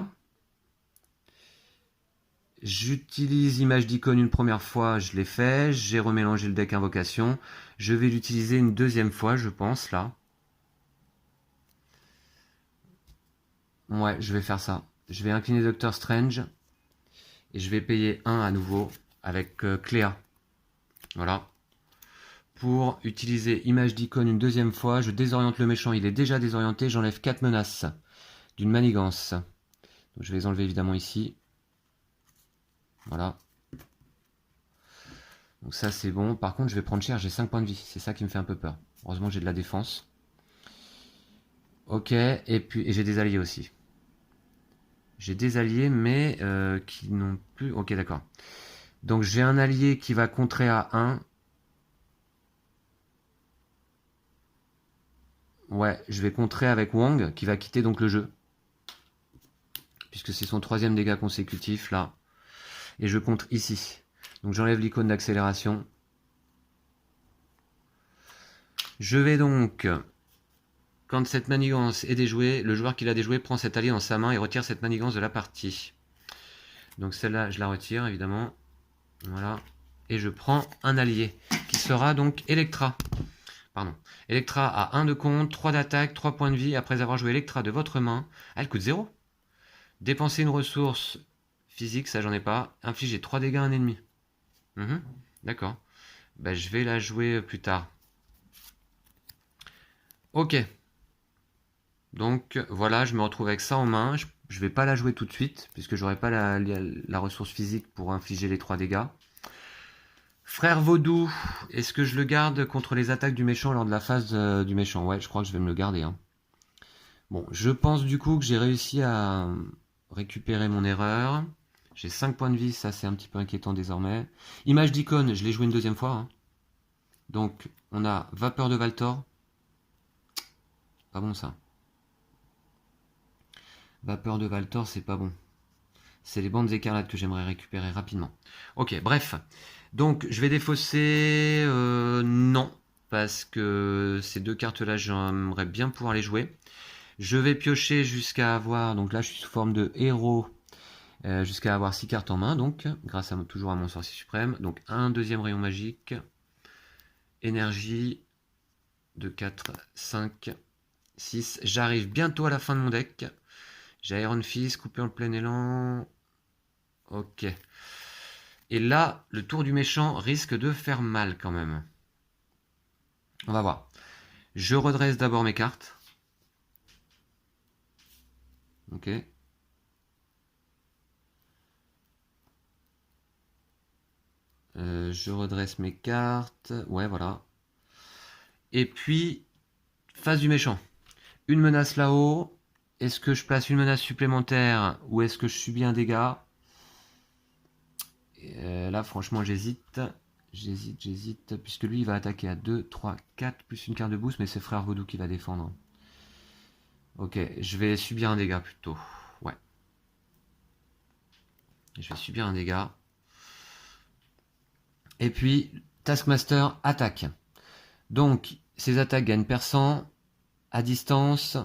J'utilise image d'icône une première fois, je l'ai fait. J'ai remélangé le deck invocation. Je vais l'utiliser une deuxième fois, je pense, là. Ouais, je vais faire ça. Je vais incliner Doctor Strange. Et je vais payer 1 à nouveau avec Cléa. Voilà. Pour utiliser image d'icône une deuxième fois, je désoriente le méchant. Il est déjà désorienté. J'enlève 4 menaces d'une manigance. Donc, je vais les enlever évidemment ici. Voilà. Donc ça c'est bon. Par contre je vais prendre cher. J'ai 5 points de vie. C'est ça qui me fait un peu peur. Heureusement j'ai de la défense. Ok. Et puis j'ai des alliés aussi. J'ai des alliés mais qui n'ont plus... Ok d'accord. Donc j'ai un allié qui va contrer à 1. Ouais, je vais contrer avec Wang qui va quitter donc le jeu. Puisque c'est son 3e dégât consécutif là. Et je contre ici. Donc j'enlève l'icône d'accélération. Je vais donc, quand cette manigance est déjouée, le joueur qui l'a déjouée prend cet allié dans sa main et retire cette manigance de la partie. Donc celle-là, je la retire évidemment. Voilà. Et je prends un allié qui sera donc Electra. Pardon. Electra a 1 de compte, 3 d'attaque, 3 points de vie. Après avoir joué Electra de votre main, elle coûte 0. Dépensez une ressource physique, ça j'en ai pas. Infligez 3 dégâts à un ennemi. D'accord. Bah, je vais la jouer plus tard. Ok. Donc voilà, je me retrouve avec ça en main. Je vais pas la jouer tout de suite, puisque j'aurai pas la ressource physique pour infliger les 3 dégâts. Frère Vaudou, est-ce que je le garde contre les attaques du méchant lors de la phase du méchant? Ouais, je crois que je vais me le garder. Hein. Bon, je pense du coup que j'ai réussi à récupérer mon erreur. J'ai 5 points de vie, ça c'est un petit peu inquiétant désormais. Image d'icône, je l'ai joué une deuxième fois. Hein. Donc, on a Vapeur de Valtor. Pas bon ça. Vapeur de Valtor, c'est pas bon. C'est les bandes écarlates que j'aimerais récupérer rapidement. Ok, bref. Donc, je vais défausser... non. Parce que ces 2 cartes-là, j'aimerais bien pouvoir les jouer. Je vais piocher jusqu'à avoir... Donc là, je suis sous forme de héros. Jusqu'à avoir 6 cartes en main, donc, grâce toujours à mon sorcier suprême. Donc, un deuxième rayon magique. Énergie. De 4, 5, 6. J'arrive bientôt à la fin de mon deck. J'ai Iron Fist, coupé en plein élan. Ok. Et là, le tour du méchant risque de faire mal quand même. On va voir. Je redresse d'abord mes cartes. Ok. Je redresse mes cartes. Ouais, voilà. Et puis, phase du méchant. Une menace là-haut. Est-ce que je place une menace supplémentaire ou est-ce que je subis un dégât? Là, franchement, j'hésite. J'hésite. Puisque lui, il va attaquer à 2, 3, 4, plus une carte de boost, mais c'est Frère Vaudou qui va défendre. Ok, je vais subir un dégât plutôt. Ouais. Je vais subir un dégât. Et puis, Taskmaster attaque. Donc, ces attaques gagnent perçant à distance.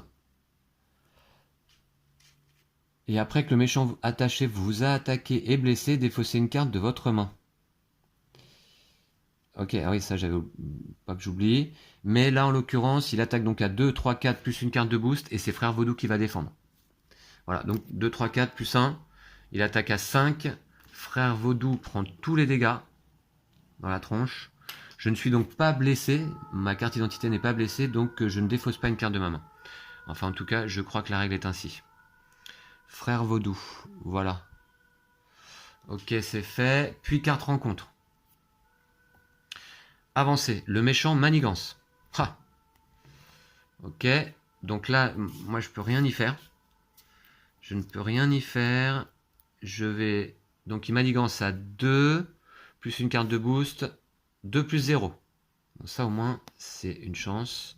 Et après que le méchant attaché vous a attaqué et blessé, défaussez une carte de votre main. Ok, ah oui, ça j'avais pas que j'oublie. Mais là, en l'occurrence, il attaque donc à 2, 3, 4 plus une carte de boost et c'est Frère Vaudou qui va défendre. Voilà, donc 2, 3, 4 plus 1. Il attaque à 5. Frère Vaudou prend tous les dégâts dans la tronche. Je ne suis donc pas blessé. Ma carte d'identité n'est pas blessée, donc je ne défausse pas une carte de ma main. Enfin, en tout cas, je crois que la règle est ainsi. Frère Vaudou, voilà. Ok, c'est fait. Puis carte rencontre. Avancé, le méchant manigance. Ha. Ok, donc là, moi je peux rien y faire. Je ne peux rien y faire. Je vais... Donc il manigance à 2, plus une carte de boost, 2 plus 0. Donc ça au moins, c'est une chance.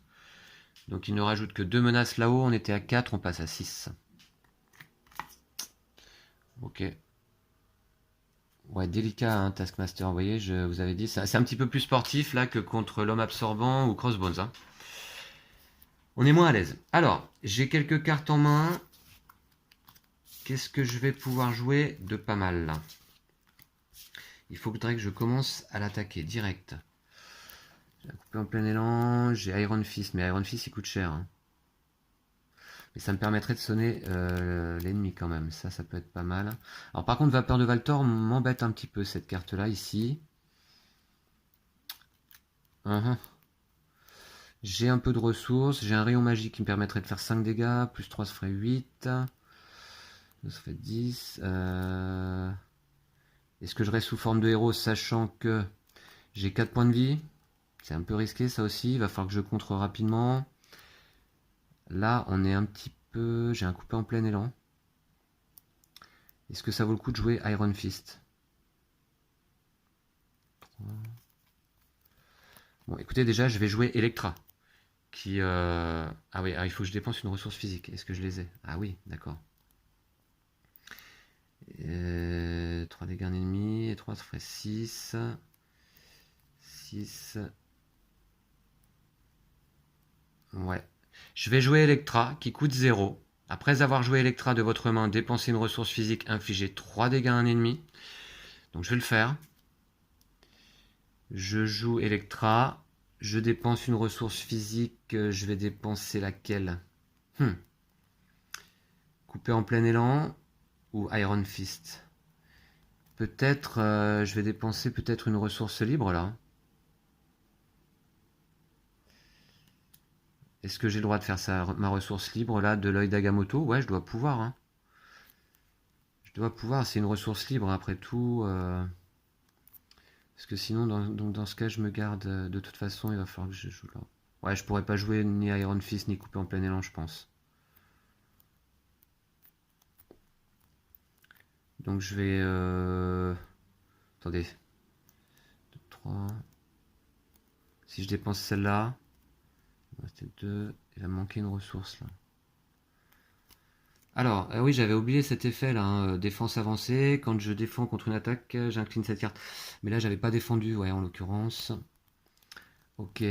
Donc il ne rajoute que 2 menaces là-haut. On était à 4, on passe à 6. Ok. Ouais, délicat, hein, Taskmaster, vous voyez, je vous avais dit, c'est un petit peu plus sportif là que contre l'homme absorbant ou Crossbones. Hein. On est moins à l'aise. Alors, j'ai quelques cartes en main. Qu'est-ce que je vais pouvoir jouer de pas mal là? Il faudrait que je commence à l'attaquer direct. J'ai un coupé en plein élan, j'ai Iron Fist, mais Iron Fist il coûte cher. Hein. Mais ça me permettrait de sonner l'ennemi quand même, ça peut être pas mal. Alors par contre, Vapeur de Valtor m'embête un petit peu cette carte là ici. J'ai un peu de ressources, j'ai un rayon magique qui me permettrait de faire 5 dégâts, plus 3 ça ferait 8. Ça fait 10. Est-ce que je reste sous forme de héros sachant que j'ai 4 points de vie? C'est un peu risqué ça aussi, il va falloir que je contre rapidement. Là, on est un petit peu... J'ai un coupé en plein élan. Est-ce que ça vaut le coup de jouer Iron Fist? Bon, écoutez, déjà, je vais jouer Electra. Qui... Ah oui, alors il faut que je dépense une ressource physique. Est-ce que je les ai? Ah oui, d'accord. 3 dégâts ennemis, et 3 ça ferait 6. 6. Ouais. Je vais jouer Electra, qui coûte 0. Après avoir joué Electra de votre main, dépensez une ressource physique, infligez 3 dégâts à un ennemi. Donc je vais le faire. Je joue Electra. Je dépense une ressource physique. Je vais dépenser laquelle? Couper en plein élan ou Iron Fist? Peut-être, je vais dépenser peut-être une ressource libre là. Est-ce que j'ai le droit de faire ça, ma ressource libre là, de l'œil d'Agamotto? Ouais, je dois pouvoir. Hein. Je dois pouvoir, c'est une ressource libre après tout. Parce que sinon, dans ce cas, je me garde. De toute façon, il va falloir que je joue là. Ouais, je pourrais pas jouer ni Iron Fist ni couper en plein élan, je pense. Donc je vais... Attendez. 2, 3... Si je dépense celle-là... C'était 2. Il va me manquer une ressource là. Alors, oui, j'avais oublié cet effet là, hein, défense avancée. Quand je défends contre une attaque, j'incline cette carte. Mais là, j'avais pas défendu, ouais, en l'occurrence. Ok.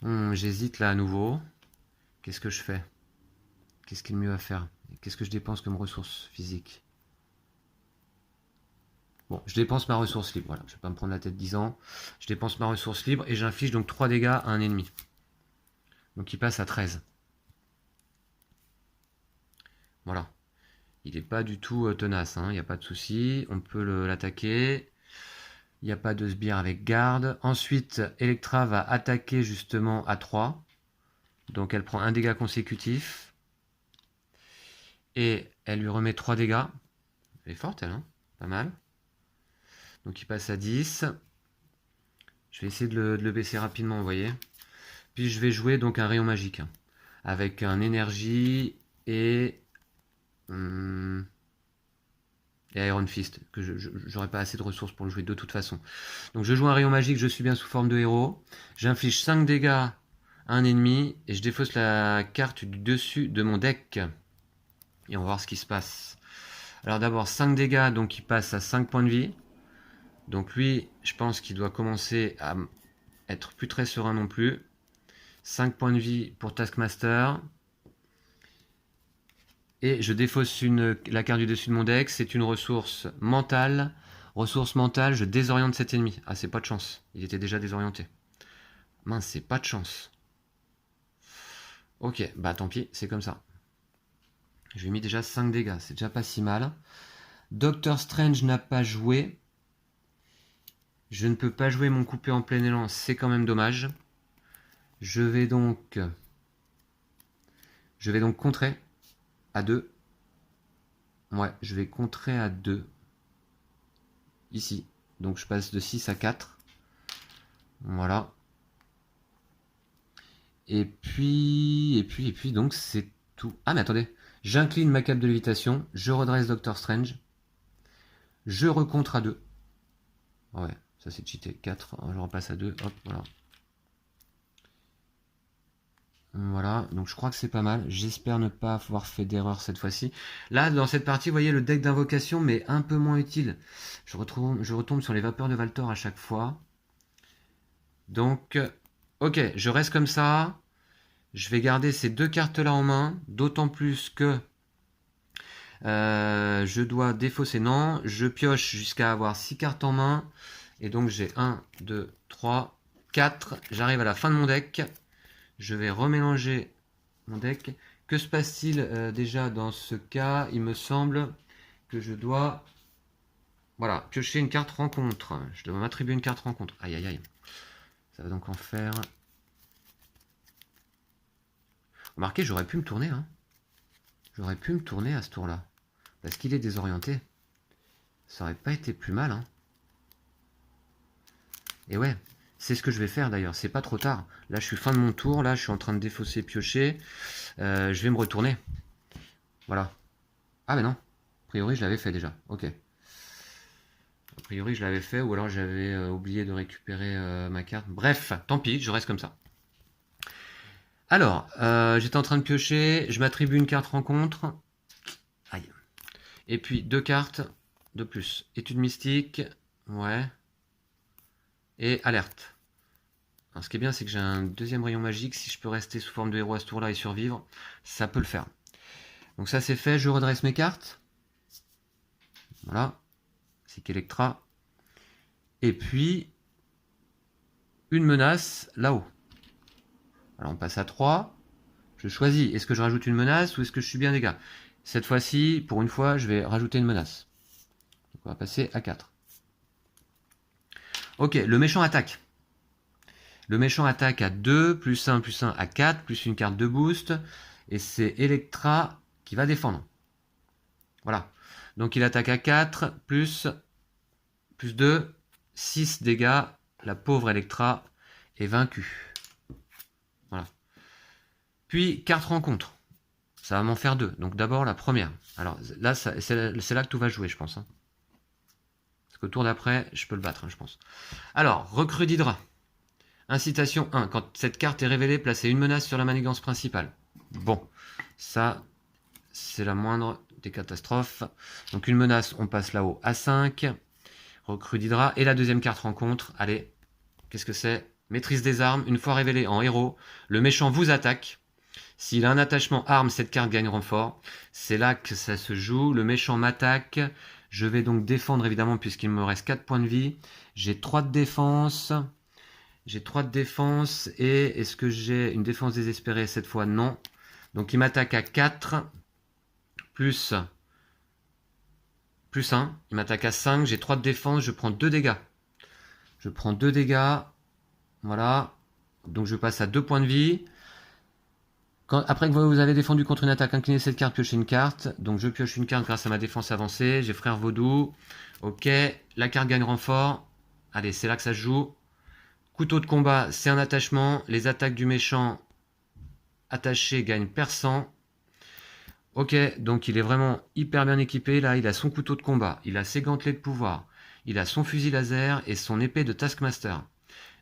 J'hésite là à nouveau. Qu'est-ce que je fais? Qu'est-ce qu'il est le mieux à faire? Qu'est-ce que je dépense comme ressource physique? Bon, je dépense ma ressource libre, voilà, je vais pas me prendre la tête 10 ans. Je dépense ma ressource libre et j'inflige donc 3 dégâts à un ennemi. Donc il passe à 13. Voilà. Il n'est pas du tout tenace, il n'y a pas de souci. On peut l'attaquer. Il n'y a pas de sbire avec garde. Ensuite, Electra va attaquer justement à 3. Donc elle prend un dégât consécutif. Et elle lui remet 3 dégâts. Elle est forte, elle, hein? Pas mal. Donc il passe à 10. Je vais essayer de le baisser rapidement, vous voyez. Puis je vais jouer donc un rayon magique. Avec un énergie et Iron Fist. Que j'aurais pas assez de ressources pour le jouer de toute façon. Donc je joue un rayon magique, je suis bien sous forme de héros. J'inflige 5 dégâts à un ennemi. Et je défausse la carte du dessus de mon deck. Et on va voir ce qui se passe. Alors d'abord 5 dégâts, donc il passe à 5 points de vie. Donc lui, je pense qu'il doit commencer à être plus très serein non plus. 5 points de vie pour Taskmaster. Et je défausse la carte du dessus de mon deck. C'est une ressource mentale. Ressource mentale, je désoriente cet ennemi. Ah, c'est pas de chance. Il était déjà désorienté. Mince, c'est pas de chance. Ok, bah tant pis, c'est comme ça. Je lui ai mis déjà 5 dégâts, c'est déjà pas si mal. Doctor Strange n'a pas joué. Je ne peux pas jouer mon coupé en plein élan, c'est quand même dommage. Je vais donc contrer à 2. Ouais, je vais contrer à 2. Ici. Donc je passe de 6 à 4. Voilà. Et puis, donc c'est tout. Ah mais attendez, j'incline ma cape de lévitation, je redresse Doctor Strange, je recontre à 2. Ouais, ça c'est cheaté. 4, je repasse à 2, hop, voilà. Voilà, donc je crois que c'est pas mal. J'espère ne pas avoir fait d'erreur cette fois-ci. Là, dans cette partie, vous voyez, le deck d'invocation, mais un peu moins utile. Je retombe sur les vapeurs de Valtor à chaque fois. Donc, ok, je reste comme ça. Je vais garder ces 2 cartes-là en main, d'autant plus que je dois défausser. Non, je pioche jusqu'à avoir 6 cartes en main. Et donc j'ai 1, 2, 3, 4. J'arrive à la fin de mon deck. Je vais remélanger mon deck. Que se passe-t-il déjà dans ce cas? Il me semble que je dois piocher une carte rencontre. Je dois m'attribuer une carte rencontre. Aïe aïe aïe. Ça va donc en faire... Remarquez, j'aurais pu me tourner. Hein. J'aurais pu me tourner à ce tour-là. Parce qu'il est désorienté. Ça aurait pas été plus mal. Hein. Et ouais, c'est ce que je vais faire d'ailleurs. C'est pas trop tard. Là, je suis fin de mon tour. Là, je suis en train de défausser, piocher. Je vais me retourner. Voilà. Ah, mais non. A priori, je l'avais fait déjà. Ok. A priori, je l'avais fait. Ou alors, j'avais oublié de récupérer ma carte. Bref, tant pis. Je reste comme ça. Alors, j'étais en train de piocher. Je m'attribue une carte rencontre. Aïe. Et puis, 2 cartes de plus. Étude mystique. Ouais. Et alerte. Alors, ce qui est bien, c'est que j'ai un deuxième rayon magique. Si je peux rester sous forme de héros à ce tour-là et survivre, ça peut le faire. Donc ça, c'est fait. Je redresse mes cartes. Voilà. C'est qu'Electra. Et puis, une menace là-haut. Alors, on passe à 3. Je choisis. Est-ce que je rajoute une menace ou est-ce que je subis un dégât? Cette fois-ci, pour une fois, je vais rajouter une menace. Donc, on va passer à 4. Ok, le méchant attaque. Le méchant attaque à 2, plus 1 à 4, plus une carte de boost. Et c'est Electra qui va défendre. Voilà. Donc il attaque à 4, plus 2, 6 dégâts. La pauvre Electra est vaincue. Voilà. Puis, carte rencontre. Ça va m'en faire 2. Donc d'abord la première. Alors là, c'est là que tout va jouer, je pense. Hein. Parce qu'au tour d'après, je peux le battre, hein, je pense. Alors, recrue d'Hydra. Incitation 1. Quand cette carte est révélée, placez une menace sur la manigance principale. Bon, ça, c'est la moindre des catastrophes. Donc une menace, on passe là-haut à 5. Recrue d'Hydra. Et la deuxième carte rencontre. Allez, qu'est-ce que c'est? Maîtrise des armes. Une fois révélée en héros, le méchant vous attaque. S'il a un attachement arme, cette carte gagne renfort. C'est là que ça se joue. Le méchant m'attaque. Je vais donc défendre évidemment puisqu'il me reste 4 points de vie. J'ai 3 de défense. J'ai 3 de défense. Et est-ce que j'ai une défense désespérée cette fois? Non. Donc il m'attaque à 4. Plus 1. Il m'attaque à 5. J'ai 3 de défense. Je prends 2 dégâts. Je prends 2 dégâts. Voilà. Donc je passe à 2 points de vie. Après que vous avez défendu contre une attaque, inclinez cette carte, piochez une carte. Donc je pioche une carte grâce à ma défense avancée. J'ai frère vaudou. Ok, la carte gagne renfort. Allez, c'est là que ça se joue. Couteau de combat, c'est un attachement. Les attaques du méchant attaché gagnent perçant. Ok, donc il est vraiment hyper bien équipé. Là, il a son couteau de combat. Il a ses gantelets de pouvoir. Il a son fusil laser et son épée de Taskmaster.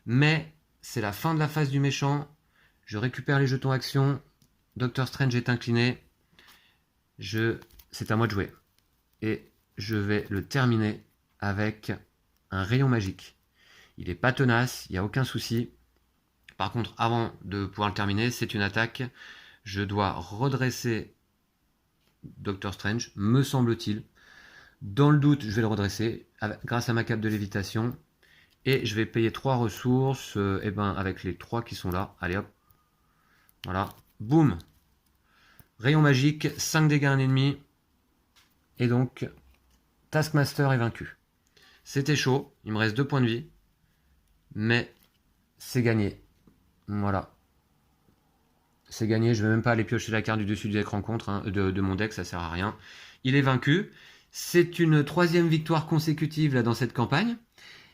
Mais c'est la fin de la phase du méchant. Je récupère les jetons action. Doctor Strange est incliné. C'est à moi de jouer. et je vais le terminer avec un rayon magique. Il n'est pas tenace, il n'y a aucun souci. Par contre, avant de pouvoir le terminer, c'est une attaque. Je dois redresser Doctor Strange, me semble-t-il. Dans le doute, je vais le redresser grâce à ma cape de lévitation. Et je vais payer 3 ressources avec les 3 qui sont là. Allez hop. Voilà. Boum. Rayon magique, 5 dégâts à un ennemi. Et donc, Taskmaster est vaincu. C'était chaud. Il me reste 2 points de vie. Mais c'est gagné. Voilà. C'est gagné. Je ne vais même pas aller piocher la carte du dessus du deck rencontre. De mon deck, ça sert à rien. Il est vaincu. C'est une 3e victoire consécutive là, dans cette campagne.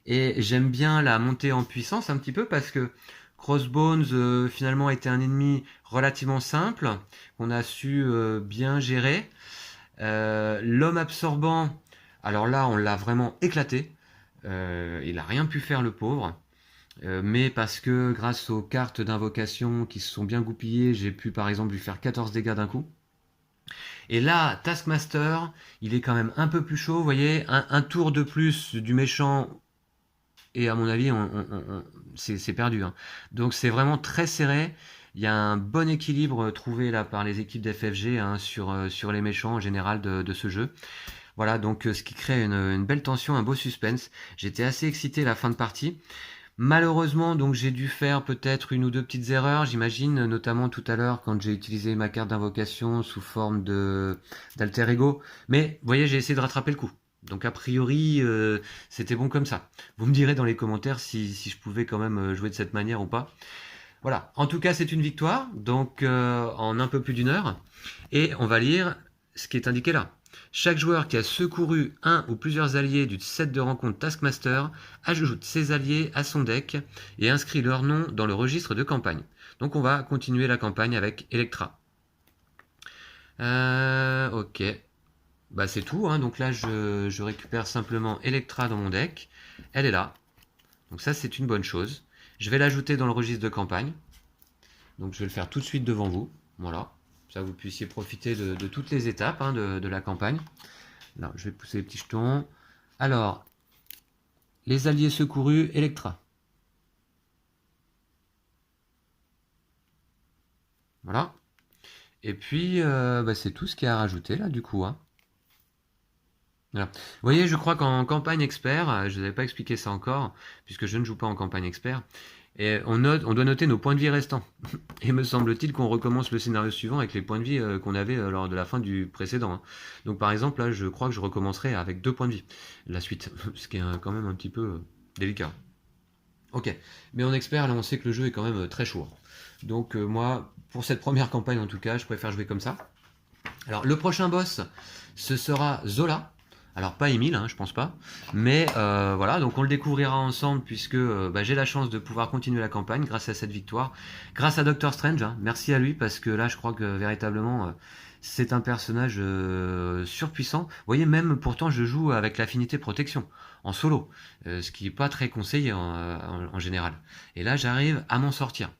Et j'aime bien la montée en puissance un petit peu parce que Crossbones finalement était un ennemi relativement simple qu'on a su bien gérer. L'homme absorbant, alors là on l'a vraiment éclaté. Il n'a rien pu faire le pauvre. Mais parce que grâce aux cartes d'invocation qui se sont bien goupillées, j'ai pu par exemple lui faire 14 dégâts d'un coup. Et là, Taskmaster, il est quand même un peu plus chaud, vous voyez, un tour de plus du méchant, et à mon avis, c'est perdu. Hein. Donc c'est vraiment très serré. Il y a un bon équilibre trouvé là par les équipes d'FFG hein, sur les méchants en général de ce jeu. Voilà, donc ce qui crée une belle tension, un beau suspense. J'étais assez excité à la fin de partie. Malheureusement, donc j'ai dû faire peut-être une ou deux petites erreurs, j'imagine, notamment tout à l'heure quand j'ai utilisé ma carte d'invocation sous forme d'alter ego. Mais vous voyez, j'ai essayé de rattraper le coup. Donc a priori, c'était bon comme ça. Vous me direz dans les commentaires si je pouvais quand même jouer de cette manière ou pas. Voilà, en tout cas c'est une victoire, donc en un peu plus d'une heure. Et on va lire ce qui est indiqué là. Chaque joueur qui a secouru un ou plusieurs alliés du set de rencontre Taskmaster ajoute ses alliés à son deck et inscrit leur nom dans le registre de campagne. Donc on va continuer la campagne avec Electra. Ok. Bah c'est tout, hein. Donc là je récupère simplement Electra dans mon deck. Elle est là. Donc ça c'est une bonne chose. Je vais l'ajouter dans le registre de campagne. Donc je vais le faire tout de suite devant vous. Voilà. Ça vous puissiez profiter de toutes les étapes hein, de la campagne. Là, je vais pousser les petits jetons. Alors, les alliés secourus, Electra. Voilà. Et puis, c'est tout ce qu'il y a à rajouter là, du coup. Hein. Voilà. Vous voyez, je crois qu'en campagne expert, je ne vous avais pas expliqué ça encore, puisque je ne joue pas en campagne expert, et on doit noter nos points de vie restants. Et me semble-t-il qu'on recommence le scénario suivant avec les points de vie qu'on avait lors de la fin du précédent. Hein. Donc par exemple, là, je crois que je recommencerai avec 2 points de vie la suite, ce qui est quand même un petit peu délicat. Ok, mais en expert, là, on sait que le jeu est quand même très chaud. Donc moi, pour cette première campagne en tout cas, je préfère jouer comme ça. Alors le prochain boss, ce sera Zola. Alors pas Emile, hein, je pense pas. Mais voilà, donc on le découvrira ensemble puisque j'ai la chance de pouvoir continuer la campagne grâce à cette victoire. Grâce à Doctor Strange, hein. Merci à lui parce que là je crois que véritablement c'est un personnage surpuissant. Vous voyez, même pourtant je joue avec l'affinité protection en solo, ce qui n'est pas très conseillé en général. Et là j'arrive à m'en sortir.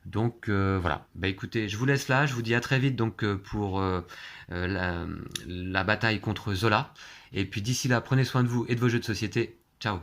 Donc voilà, écoutez, je vous laisse là, je vous dis à très vite donc pour la bataille contre Zola. Et puis d'ici là, prenez soin de vous et de vos jeux de société. Ciao.